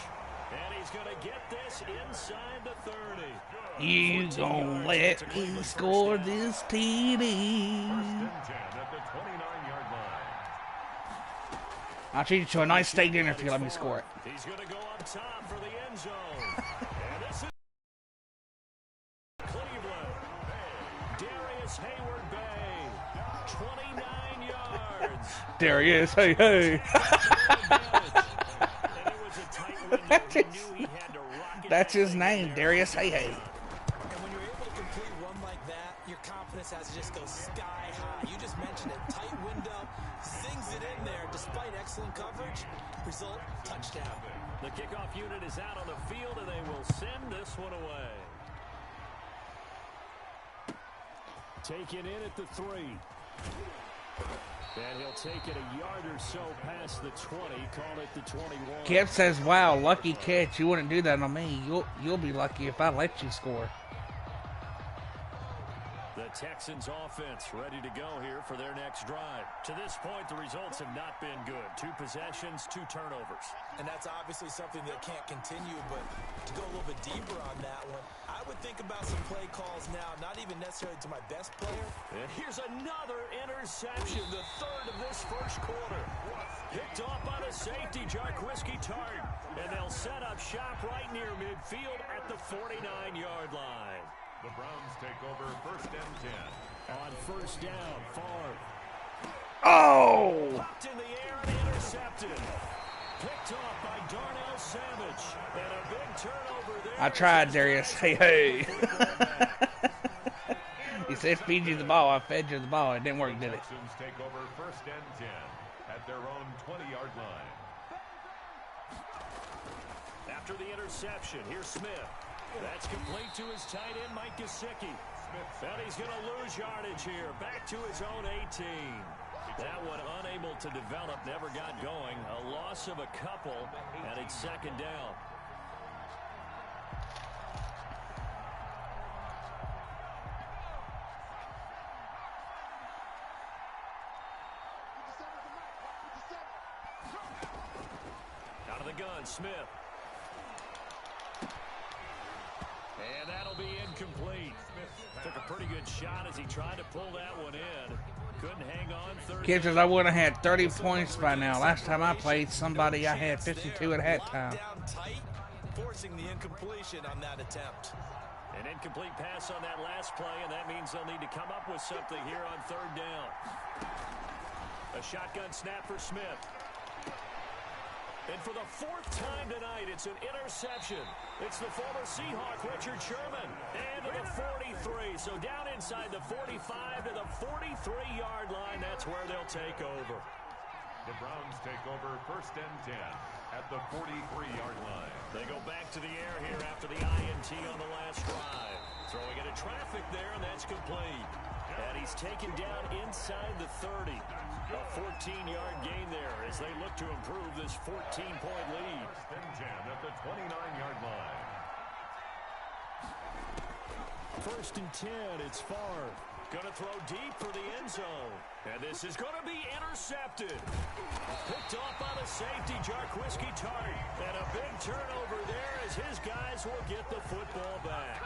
And he's going to get this inside the 30. You gonna let me score this TD? First and 10 at the 29-yard line. I'll treat you to a nice steak dinner if you let me score it. He's going to go up top for the end zone. And this is Cleveland. Darius Hayward-Bay. 29 yards. Darius, hey. That's his name, Darius Hey. And when you're able to complete one like that, your confidence has to just go sky high. You just mentioned it. Tight window, sings it in there despite excellent coverage. Result, touchdown. The kickoff unit is out on the field, and they will send this one away. Taken in at the 3. And he'll take it a yard or so past the 20, call it the 21. Kev says, wow, lucky catch. You wouldn't do that on me. You'll be lucky if I let you score. The Texans offense ready to go here for their next drive. To this point, the results have not been good. 2 possessions, 2 turnovers. And that's obviously something that can't continue, but to go a little bit deeper on that one, I would think about some play calls now, not even necessarily to my best player. And here's another interception, the 3rd of this first quarter. Picked off by the safety, Jarquiski Tart. And they'll set up shop right near midfield at the 49-yard line. The Browns take over first and 10. On first down, Favre. Oh! Popped in the air and intercepted. Picked off by Darnell Savage. And a big turnover there. I tried, Darius. Hey. He said, feed you the ball. I fed you the ball. It didn't work, did it? Texans take over first and 10 at their own 20-yard line. After the interception, here's Smith. That's complete to his tight end, Mike Gesicki. And he's going to lose yardage here. Back to his own 18. That one unable to develop, never got going. A loss of a couple, and it's second down. Out of the gun, Smith. And that'll be incomplete. Took a pretty good shot as he tried to pull that one in. Couldn't hang on. Kids, I would have had 30 points by now. Last time I played somebody, I had 52 at halftime. Down tight, forcing the incompletion on that attempt. An incomplete pass on that last play, and that means they'll need to come up with something here on third down. A shotgun snap for Smith. And for the 4th time tonight, it's an interception. It's the former Seahawk, Richard Sherman. And to the 43. So down inside the 45 to the 43-yard line. That's where they'll take over. The Browns take over first and 10 at the 43-yard line. They go back to the air here after the INT on the last drive. Throwing into traffic there, and that's complete. And he's taken down inside the 30. A 14-yard gain there as they look to improve this 14-point lead. First and 10 at the 29-yard line. First and 10, it's Favre. Going to throw deep for the end zone. And this is going to be intercepted. Picked off by the safety, Jarquiski Tart. And a big turnover there as his guys will get the football back.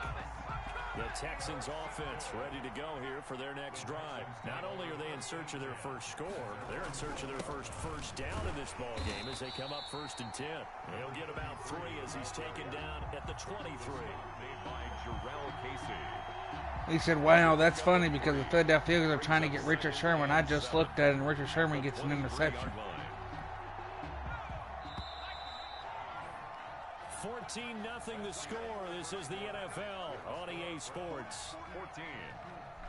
The Texans offense ready to go here for their next drive. Not only are they in search of their first score, they're in search of their first down in this ball game as they come up first and 10. He'll get about 3 as he's taken down at the 23. Made by Jarrell Casey. He said, wow, that's funny because the Philadelphia Eagles are trying to get Richard Sherman. I just looked at it, and Richard Sherman gets an interception. 14-0 the score. This is the NFL on EA Sports. 14.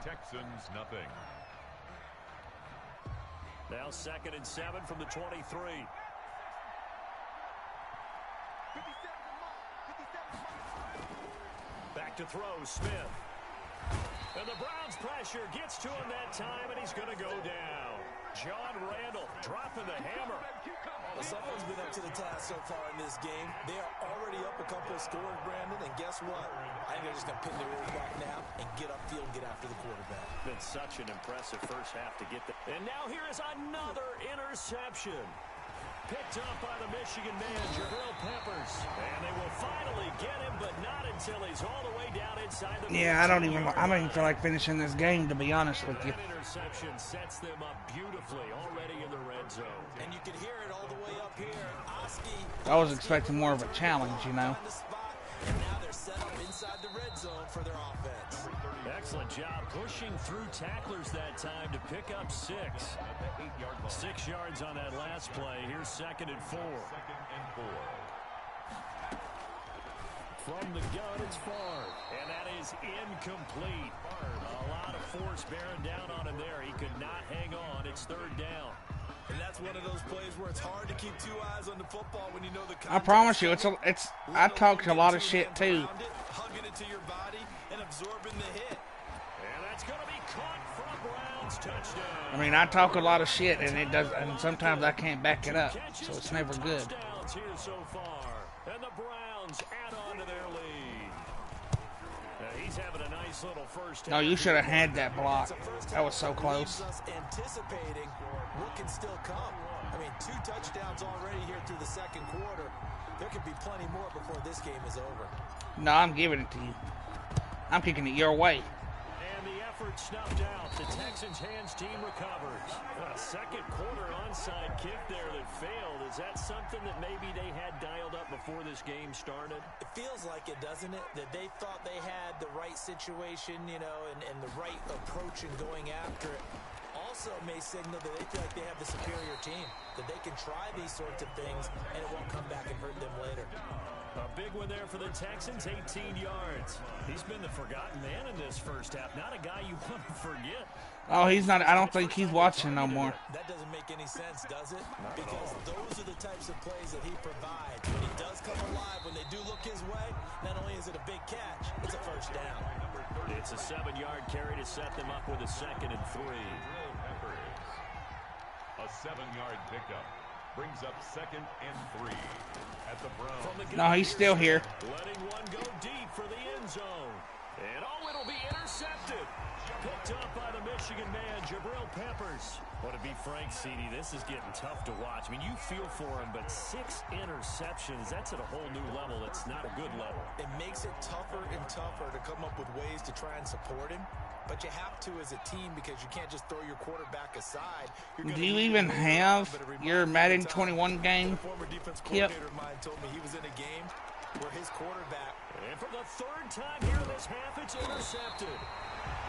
Texans nothing. Now 2nd and 7 from the 23. Back to throw, Smith. And the Browns pressure gets to him that time, and he's going to go down. John Randall dropping the hammer. Well, someone's been up to the task so far in this game. They are already up a couple of scores, Brandon, and guess what? I think they're just going to pin their ears back now and get upfield and get after the quarterback. Been such an impressive first half to get there. And now here is another interception. Picked up by the Michigan man, Jabril Peppers. And they will finally get him, but not until he's all the way down inside the... Yeah, I don't even feel like finishing this game, to be honest with you. That interception sets them up beautifully already in the red zone. And you can hear it all the way up here. I was expecting more of a challenge, you know. And now they're set up inside the red zone for their offense. Excellent job pushing through tacklers that time to pick up 6. 6 yards on that last play. Here's 2nd and 4. From the gun, it's Favre. And that is incomplete. A lot of force bearing down on him there. He could not hang on. It's 3rd down. And that's one of those plays where it's hard to keep 2 eyes on the football when you know the I promise you, I talked a lot of shit too. Hugging it to your body and absorbing the hit. And that's going to be caught for a Browns touchdown. I mean, I talk a lot of shit, and and sometimes I can't back it up, so it's never good. Touchdowns here so far, and the Browns add on to their lead. He's having a nice little first. No, you should have had that block. That was so close. Anticipating what can still come. I mean, 2 touchdowns already here through the 2nd quarter. There could be plenty more before this game is over. No, I'm giving it to you. I'm kicking it your way. And the effort snuffed out. The Texans' hands team recovers. A 2nd quarter onside kick there that failed. Is that something that maybe they had dialed up before this game started? It feels like it, doesn't it? That they thought they had the right situation, you know, and the right approach in going after it. Also may signal that they feel like they have the superior team, that they can try these sorts of things and it won't come back and hurt them later. A big one there for the Texans, 18 yards. He's been the forgotten man in this first half. Not a guy you want to forget. Oh, he's not. I don't think he's watching no more. That doesn't make any sense, does it? Because those are the types of plays that he provides. When he does come alive, when they do look his way, not only is it a big catch, it's a first down. It's a 7-yard carry to set them up with a 2nd and 3. A 7-yard pickup brings up 2nd and 3 at the Browns. No, he's still here. Letting one go deep for the end zone. And it'll be intercepted. Picked up by the Michigan man, Jabril Peppers. Well, to be frank, CD, this is getting tough to watch. I mean, you feel for him, but 6 interceptions, that's at a whole new level. It's not a good level. It makes it tougher and tougher to come up with ways to try and support him. But you have to as a team because you can't just throw your quarterback aside. Do you even have your Madden 21 game? Former defense coordinator of mine told me he was in a game where his quarterback... And for the 3rd time here in this half, it's intercepted.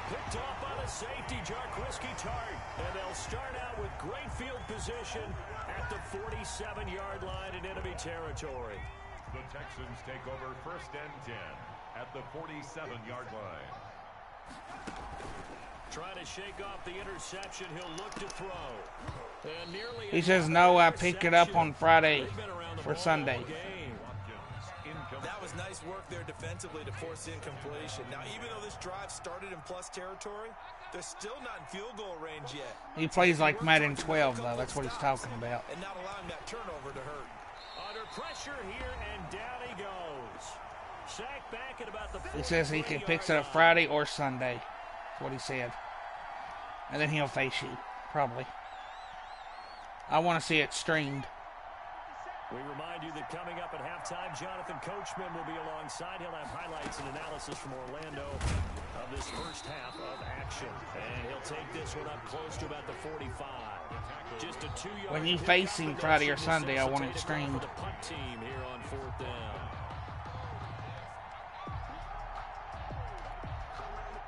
Picked off by the safety, Jarquiski Tart. And they'll start out with great field position at the 47-yard line in enemy territory. The Texans take over 1st and 10 at the 47-yard line. Trying to shake off the interception, he'll look to throw. And nearly He says, no, I pick it up on Friday for Sunday. That was nice work there defensively to force incompletion. Now, even though this drive started in plus territory, they're still not in field goal range yet. He plays like Madden 12, though. That's what he's talking about. And not allowing that turnover to hurt. Under pressure here, and down he goes. Sacked back at about the... He says he can fix it up Friday or Sunday. That's what he said. And then he'll face you, probably. I want to see it streamed. We remind you that coming up at halftime, Jonathan Coachman will be alongside. He'll have highlights and analysis from Orlando of this first half of action. And he'll take this one up close to about the 45. Just a 2-yard... When you face him Friday or Sunday, I want it streamed. The punt team here on 4th down.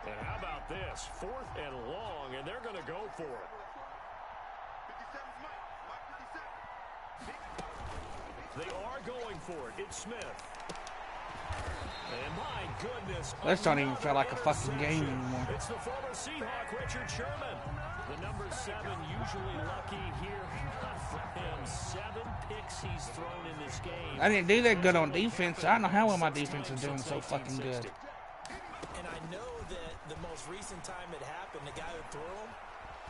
And how about this? 4th and long, and they're going to go for it. They are going for it. It's Smith. And my goodness, This don't even feel like a fucking game anymore. it's the former Seahawk, Richard Sherman. The number 7 usually lucky here. Not for him. 7 picks he's thrown in this game. I didn't do that good on defense. I don't know how well my defense is doing so fucking good. And I know that the most recent time it happened, the guy who threw him,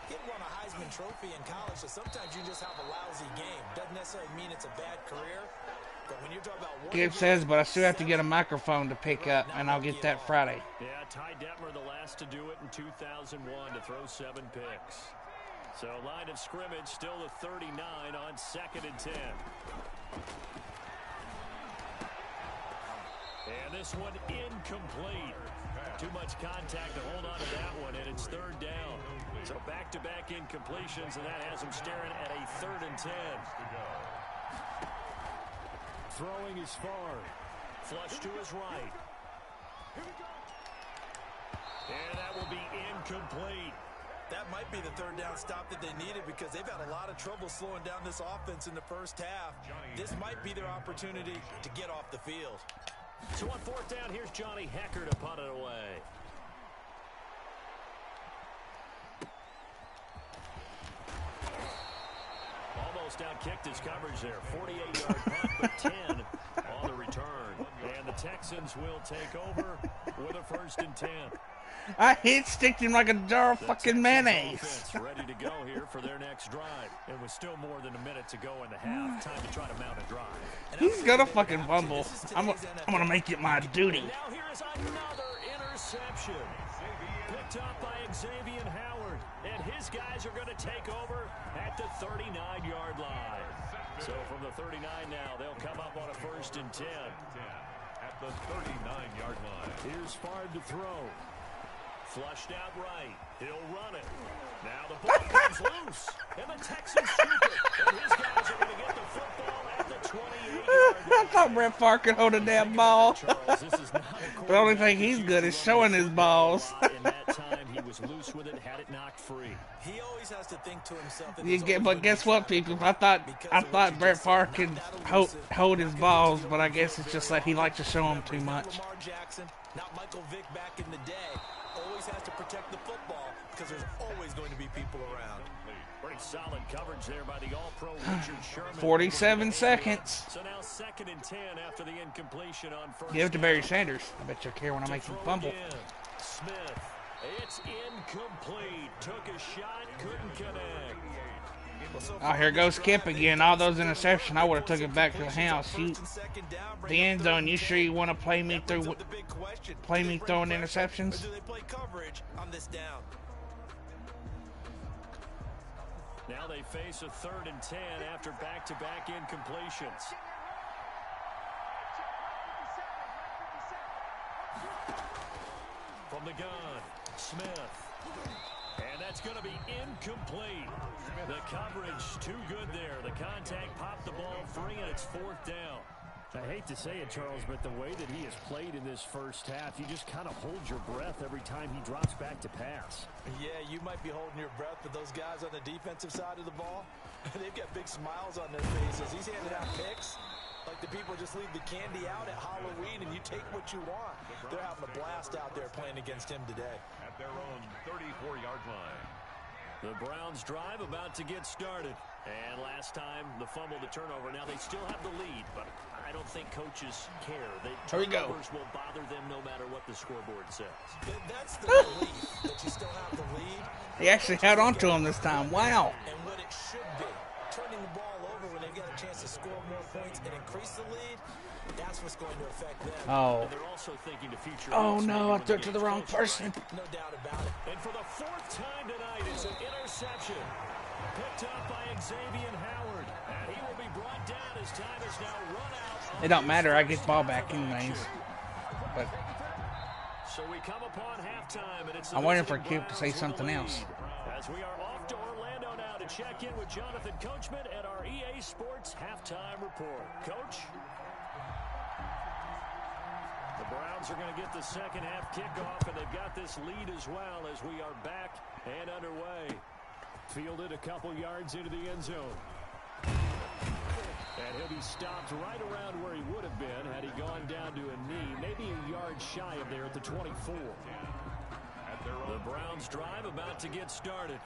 he won a Heisman Trophy in college, so sometimes you just have a lousy game. Doesn't necessarily mean it's a bad career, but when you're talking about one Gibbs says, but I still have to get a microphone to pick up, and I'll get that Friday. Yeah, Ty Detmer, the last to do it in 2001, to throw 7 picks. So line of scrimmage, still the 39 on 2nd and 10. And this one incomplete. Too much contact to hold on to that one, and it's 3rd down. So back-to-back incompletions, and that has him staring at a 3rd and 10. Throwing is far. Flush to his right. And that will be incomplete. That might be the 3rd down stop that they needed because they've had a lot of trouble slowing down this offense in the first half. This might be their opportunity to get off the field. So on 4th down, here's Johnny Hecker to punt it away. Almost outkicked his coverage there. 48-yard punt, but 10 on the return. And the Texans will take over with a 1st and 10. I hit sticked him like a jar of fucking mayonnaise. Ready to go here for their next drive. It was still more than a minute to go in the half. Time to try to mount a drive. He's gonna fucking fumble. I'm gonna make it my duty. And now here is another interception. Picked up by Xavier Howard. And his guys are going to take over at the 39-yard line. So from the 39 now, they'll come up on a 1st and 10. At the 39-yard line. Here's Favre to throw. Flushed out right. He'll run it. Now the ball comes loose. And the Texans scoop it. And his guys are going to get the football at the 28-yard line. I thought Brett Favre could hold a damn ball. The only thing he's good is showing his balls. In that time, he was loose with it, had it knocked free. He always has to think to himself. But guess what, people? I thought Brett Favre could hold his balls, but I guess it's just like he likes to show them too much. Lamar Jackson, not Michael Vick back in the day, always has to protect the football because there's always going to be people around. Pretty solid coverage there by the All-Pro Richard Sherman. 47 seconds. So now 2nd and 10 after the incompletion on 1st. Give it to Barry Sanders. I bet you'll care when I make him fumble. Again. Smith. It's incomplete. Took a shot, couldn't connect. Oh, here goes Kip again. All those interceptions, I would have took it back to the house. The end zone. You sure you want to play me throwing interceptions? Do they play coverage on this down? Now they face a 3rd and 10 after back-to-back incompletions. From the gun, Smith. And that's going to be incomplete. The coverage too good there. The contact popped the ball free, and it's 4th down. I hate to say it, Charles, but the way that he has played in this first half, you just kind of hold your breath every time he drops back to pass. Yeah, you might be holding your breath, but those guys on the defensive side of the ball, they've got big smiles on their faces. He's handing out picks like the people just leave the candy out at Halloween and you take what you want. They're having a blast out there playing against him today. At their own 34-yard line. The Browns drive about to get started. And last time, the fumble, the turnover. Now they still have the lead, but I don't think coaches care. Here we go. Turnovers will bother them no matter what the scoreboard says. That's the relief that you still have the lead. He actually held on to him this time. Wow. And what it should be, turning the ball over when they've got a chance to score more points and increase the lead, that's what's going to affect them. Oh. And they're also thinking to future. Oh no, I threw it to the wrong person. No doubt about it. And for the 4th time tonight, it's an interception. Picked up by Xavier Howard. And he will be brought down as time is now run out. It don't matter. I get the ball back anyways. But So we come upon halftime, and it's I'm waiting for Kip to say something else. As we are off to Orlando now to check in with Jonathan Coachman at our EA Sports halftime report. Coach? The Browns are going to get the second half kickoff, and they've got this lead as well as we are back and underway. Fielded a couple yards into the end zone. And he'll be stopped right around where he would have been had he gone down to a knee, maybe a yard shy of there at the 24. The Browns drive about to get started.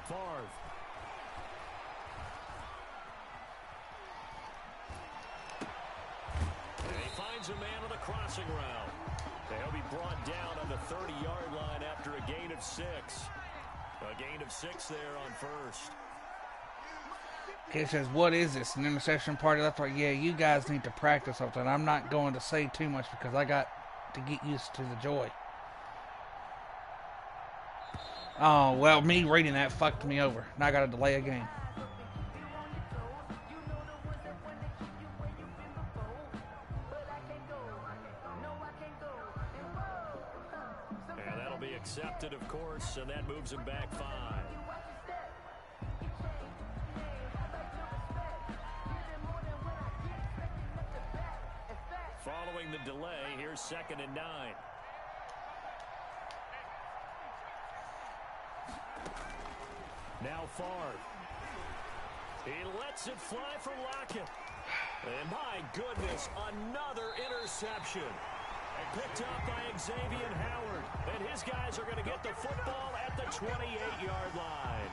Favre. And he finds a man on the crossing route. They'll be brought down on the 30-yard line after a gain of 6. A gain of 6 there on first. Kid says, what is this? An interception party left? Right? Yeah, you guys need to practice something. I'm not going to say too much because I got to get used to the joy. Oh, well, me reading that fucked me over. Now I got to delay a game. And that'll be accepted, of course, and that moves him back 5. Following the delay, here's 2nd and 9. Now Favre. He lets it fly for Lockett. And my goodness, another interception. Picked up by Xavier Howard. And his guys are going to get the football at the 28-yard line.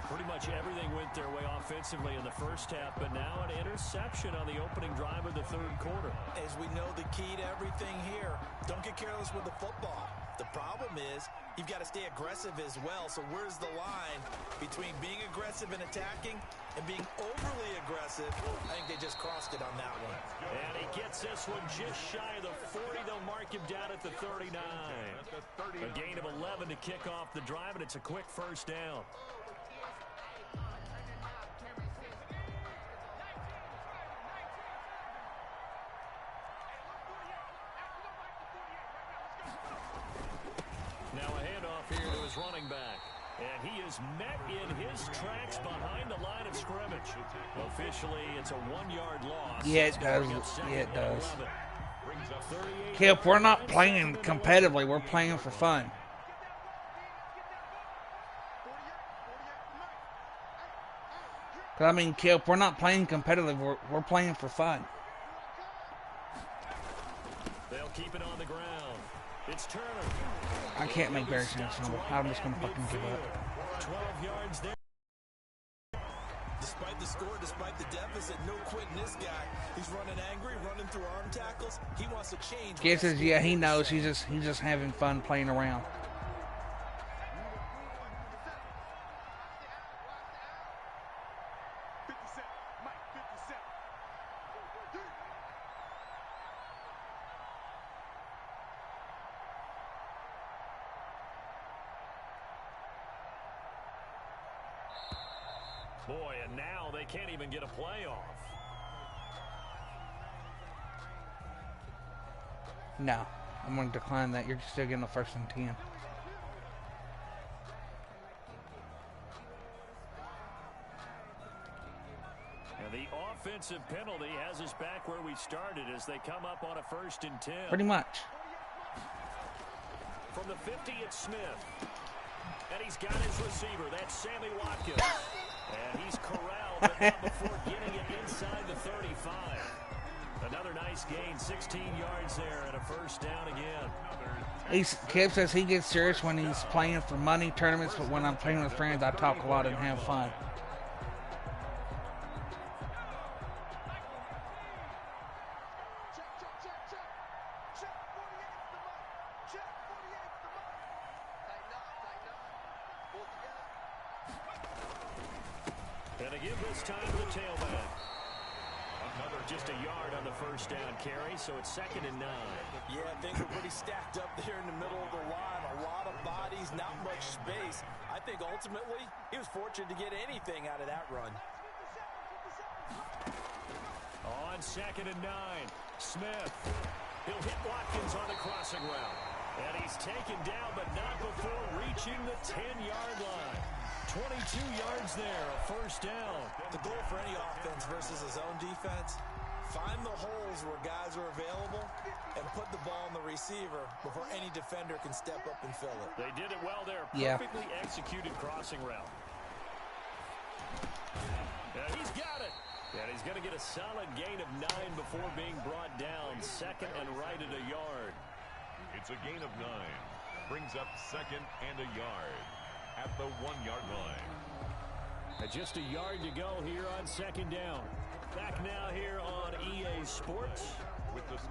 Pretty much everything went their way offensively in the first half, but now an interception on the opening drive of the 3rd quarter. As we know, the key to everything here, don't get careless with the football. The problem is you've got to stay aggressive as well. So where's the line between being aggressive and attacking and being overly aggressive? I think they just crossed it on that one. And he gets this one just shy of the 40. They'll mark him down at the 39. A gain of 11 to kick off the drive, and it's a quick first down. Now a handoff here to his running back. And he is met in his tracks behind the line of scrimmage. Officially, it's a 1-yard loss. Yeah, it does. Yeah, it does. Kip, we're not playing competitively. We're playing for fun. I mean, Kip, we're not playing competitively. We're playing for fun. They'll keep it on the ground. It's Turner. I can't make better sense anymore. I'm just going to fucking give up. 12 yards there. Despite the score, despite the deficit, no quitting this guy. He's running angry, running through arm tackles. He wants to change. Kid says, yeah, he knows. He's just having fun playing around. Boy, and now they can't even get a play off. No, I'm going to decline that. You're still getting the 1st and 10. And the offensive penalty has us back where we started as they come up on a 1st and 10. Pretty much. From the 50, it's Smith. And he's got his receiver. That's Sammy Watkins. And he's corralled, but not before getting it inside the 35. Another nice gain, 16 yards there, and a 1st down again. Kev says he gets serious when he's playing for money tournaments, but when I'm playing with friends, I talk a lot and have fun. And they give this time to the tailback. Just a yard on the 1st down carry, so it's 2nd and 9. Yeah, things are pretty stacked up there in the middle of the line. A lot of bodies, not much space. I think ultimately he was fortunate to get anything out of that run. On 2nd and 9, Smith. He'll hit Watkins on the crossing route. And he's taken down, but not before reaching the 10-yard line. 22 yards there, a 1st down. The goal for any offense versus his own defense, find the holes where guys are available and put the ball on the receiver before any defender can step up and fill it. They did it well there. Yeah. Perfectly executed crossing route. And he's got it. And he's going to get a solid gain of 9 before being brought down. Second and right at a yard. It's a gain of 9. Brings up second and a yard at the 1-yard line. And just a yard to go here on second down. Back now here on EA Sports.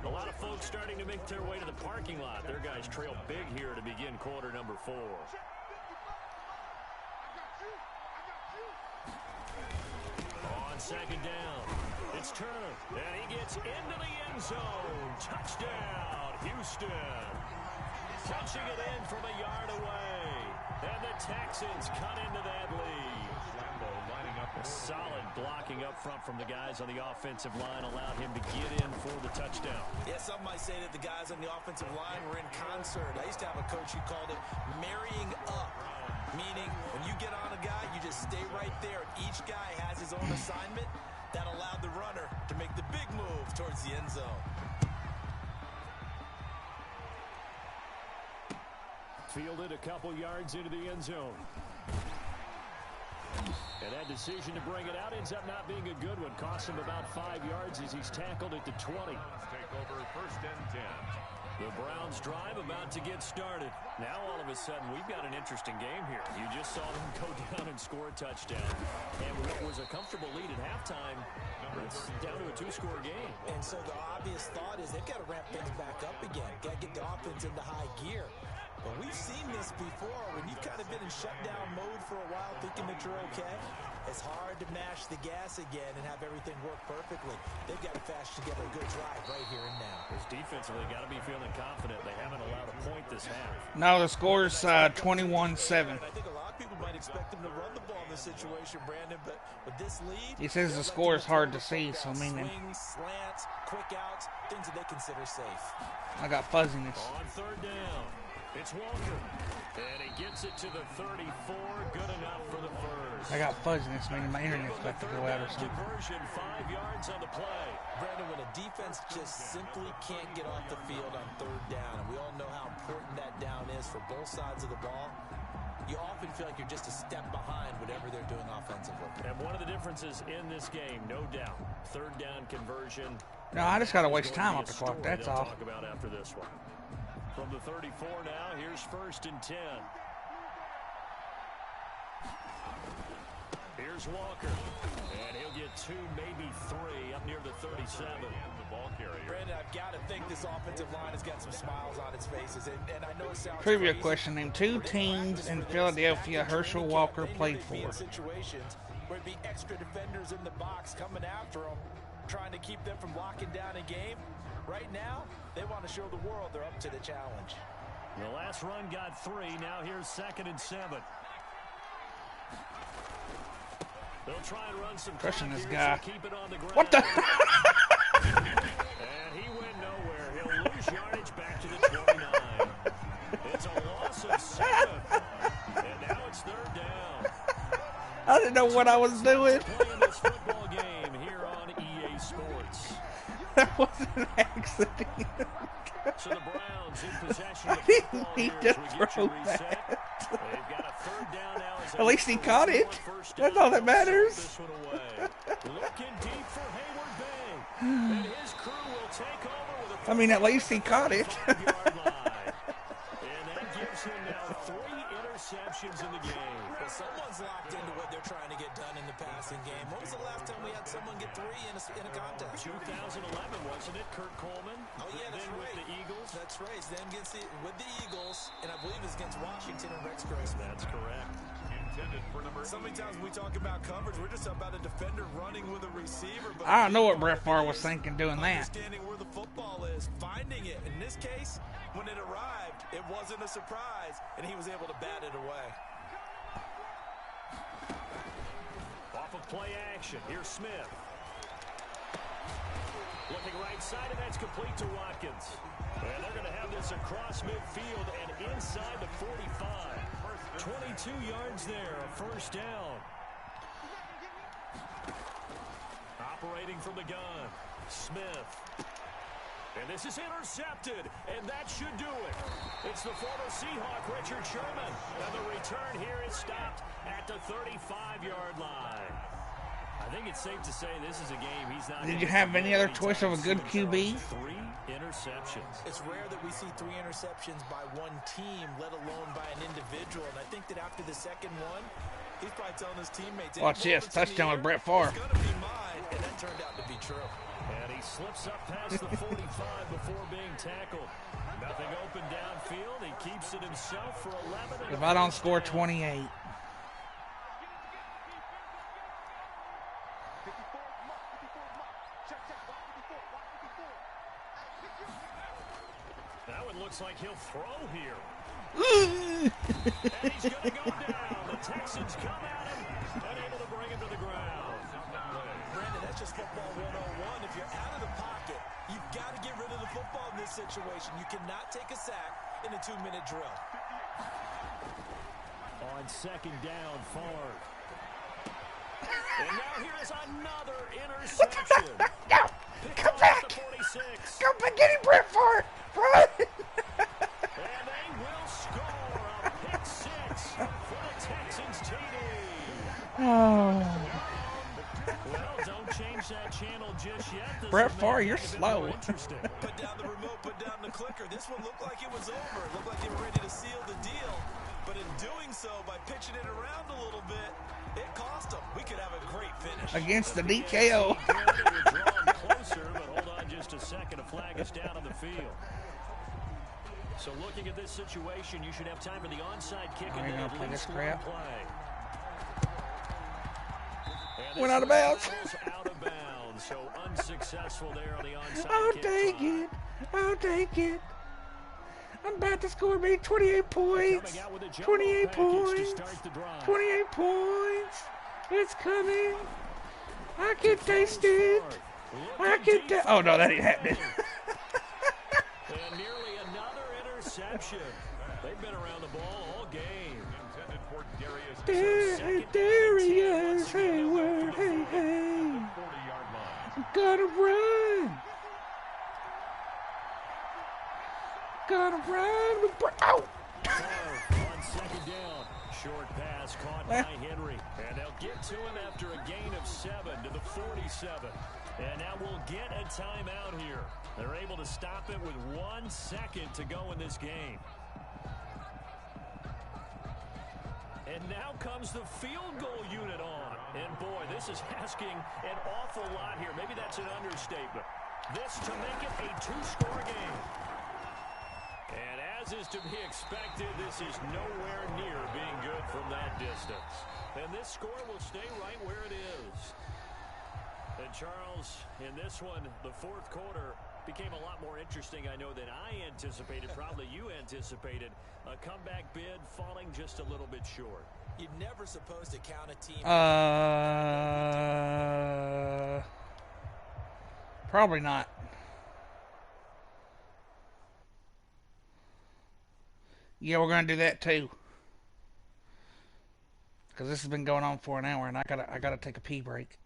A lot of folks starting to make their way to the parking lot. Their guys trail big here to begin quarter number 4. On second down, it's Turner, and he gets into the end zone. Touchdown, Houston. Punching it in from a yard away. And the Texans cut into that lead. Solid blocking up front from the guys on the offensive line allowed him to get in for the touchdown. Yeah, some might say that the guys on the offensive line were in concert. I used to have a coach who called it marrying up, meaning when you get on a guy, you just stay right there. Each guy has his own assignment. That allowed the runner to make the big move towards the end zone. Fielded a couple yards into the end zone. And that decision to bring it out ends up not being a good one. Costs him about 5 yards as he's tackled at the 20. Take over first and 10. The Browns drive about to get started. Now all of a sudden we've got an interesting game here. You just saw them go down and score a touchdown. And what was a comfortable lead at halftime, it's down to a 2-score game. And so the obvious thought is they've got to ramp things back up again. Got to get the offense into high gear. But we've seen this before. When you've kind of been in shutdown mode for a while thinking that you're okay, it's hard to mash the gas again and have everything work perfectly. They've got to fashion together a good drive right here and now. Because defensively, got to be feeling confident. They haven't allowed a point this half. No, the score's 21-7. I think a lot of people might expect them to run the ball in this situation, Brandon, but with this lead, He says the score is hard to see, so meaning swings, slants, quick outs, things that they consider safe. I got fuzziness. On third down, it's Walker. And he gets it to the 34. Good enough for the first. I got fuzziness, meaning my internet's about to go out or something. Conversion, 5 yards on the play. Brandon, when a defense just simply can't get off the field on third down, and we all know how important that down is for both sides of the ball, you often feel like you're just a step behind whatever they're doing offensively. And one of the differences in this game, no doubt, third down conversion. No, I just got to waste time off the clock, that's all. Talk about after this one. From the 34 now, here's first and 10. Here's Walker. And he'll get 2, maybe 3, up near the 37. The ball carrier. Brandon, I've got to think this offensive line has got some smiles on its faces. And I know it sounds Trivia crazy, question. Name 2 teams in Philadelphia Herschel Walker played They may be for. in situations where it'd be extra defenders in the box coming after them, trying to keep them from locking down a game. Right now, they want to show the world they're up to the challenge. The last run got 3. Now here's second and 7. They'll try and run some Crushing clock this here, guy. so keep it on the ground. What the? And he went nowhere. He'll lose yardage back to the 29. It's a loss of 7. And now it's third down. I didn't know what I was doing. Playing this football game here on EA Sports. That was an accident. So the Browns in possession I of the didn't football need here to as we get you throw reset. that. They've got a third down now. As At least he caught it. First That's down. all that matters. This one away. Looking deep for Hayward Bay. And his crew will take over with a I mean, at least he caught it. 5-yard line. And that gives him now 3 interceptions in the game. Well, someone's locked into what they're trying to get done in the passing game. When was the last time we had someone get 3 in a contest? 2011, wasn't it? Kurt Coleman. Oh, yeah, that's then right. with the Eagles. That's right. It's them with the Eagles, and I believe it's against Washington and Rex Grossman. That's correct. Intended for number So many times when we talk about coverage, we're just about a defender running with a receiver. But I don't know what Brett Favre was thinking doing that. understanding where the football is, finding it. In this case, when it arrived, it wasn't a surprise, and he was able to bat it away. Off of play action. Here's Smith. Looking right side, and that's complete to Watkins. And they're going to have this across midfield and inside the 45. 22 yards there, a first down. Operating from the gun, Smith. And this is intercepted, and that should do it. It's the former Seahawk, Richard Sherman. And the return here is stopped at the 35-yard line. I think it's safe to say this is a game he's not. Did you have any other choice of a good QB? 3 interceptions. It's rare that we see 3 interceptions by one team, let alone by an individual. And I think that after the second one, he's probably telling his teammates, watch this, touchdown with Brett Favre. It's gonna be mine, and that turned out to be true. And he slips up past the 45 before being tackled. Nothing open downfield. He keeps it himself for 11. If I don't score 28. Now it looks like he'll throw here. And he's going to go down. The Texans come at him, unable to bring him to the ground. Brandon, that's just football 101. If you're out of the pocket, you've got to get rid of the football in this situation. You cannot take a sack in a 2-minute drill. On second down, Favre. And now here's another interception. No! Come back! 46. Come back, get him, Brett Favre! Run! And they will score a pick 6 for the Texans TD. Oh. Well, don't change that channel just yet. This Brett will Favre, make you're it slow. interesting. Put down the remote, put down the clicker. This one looked like it was over. It looked like they were ready to seal the deal. But in doing so, by pitching it around a little bit, it cost them. We could have a great finish. Against the DKO. Closer, but hold on just a second. A flag is down on the field. So looking at this situation, you should have time for the onside kick. Are you and gonna then play at this least crap? one play. And Went this out of bounds. travels out of bounds. So unsuccessful there on the onside I'll kick take try. it. I'll take it. I'm about to score me 28 points. Coming out with a jumbo 28 package to points. start the drive. 28 points. It's coming. I can taste it. I can taste. Oh no, that ain't happening. And nearly another interception. They've been around the ball all game. Intended for Darius. Darius Hayward, hey, hey. 40-yard line. Gotta run. Gotta run with Ow! On second down, short pass caught by Henry. And they'll get to him after a gain of 7 to the 47. And now we'll get a timeout here. They're able to stop it with 1 second to go in this game. And now comes the field goal unit on. And boy, this is asking an awful lot here. Maybe that's an understatement. This to make it a 2-score game. And as is to be expected, this is nowhere near being good from that distance. And this score will stay right where it is. And Charles, in this one, the fourth quarter became a lot more interesting, I know, than I anticipated. Probably you anticipated. A comeback bid falling just a little bit short. You're never supposed to count a team. Probably not. Yeah, we're gonna do that too. Because this has been going on for an hour, and I gotta take a pee break.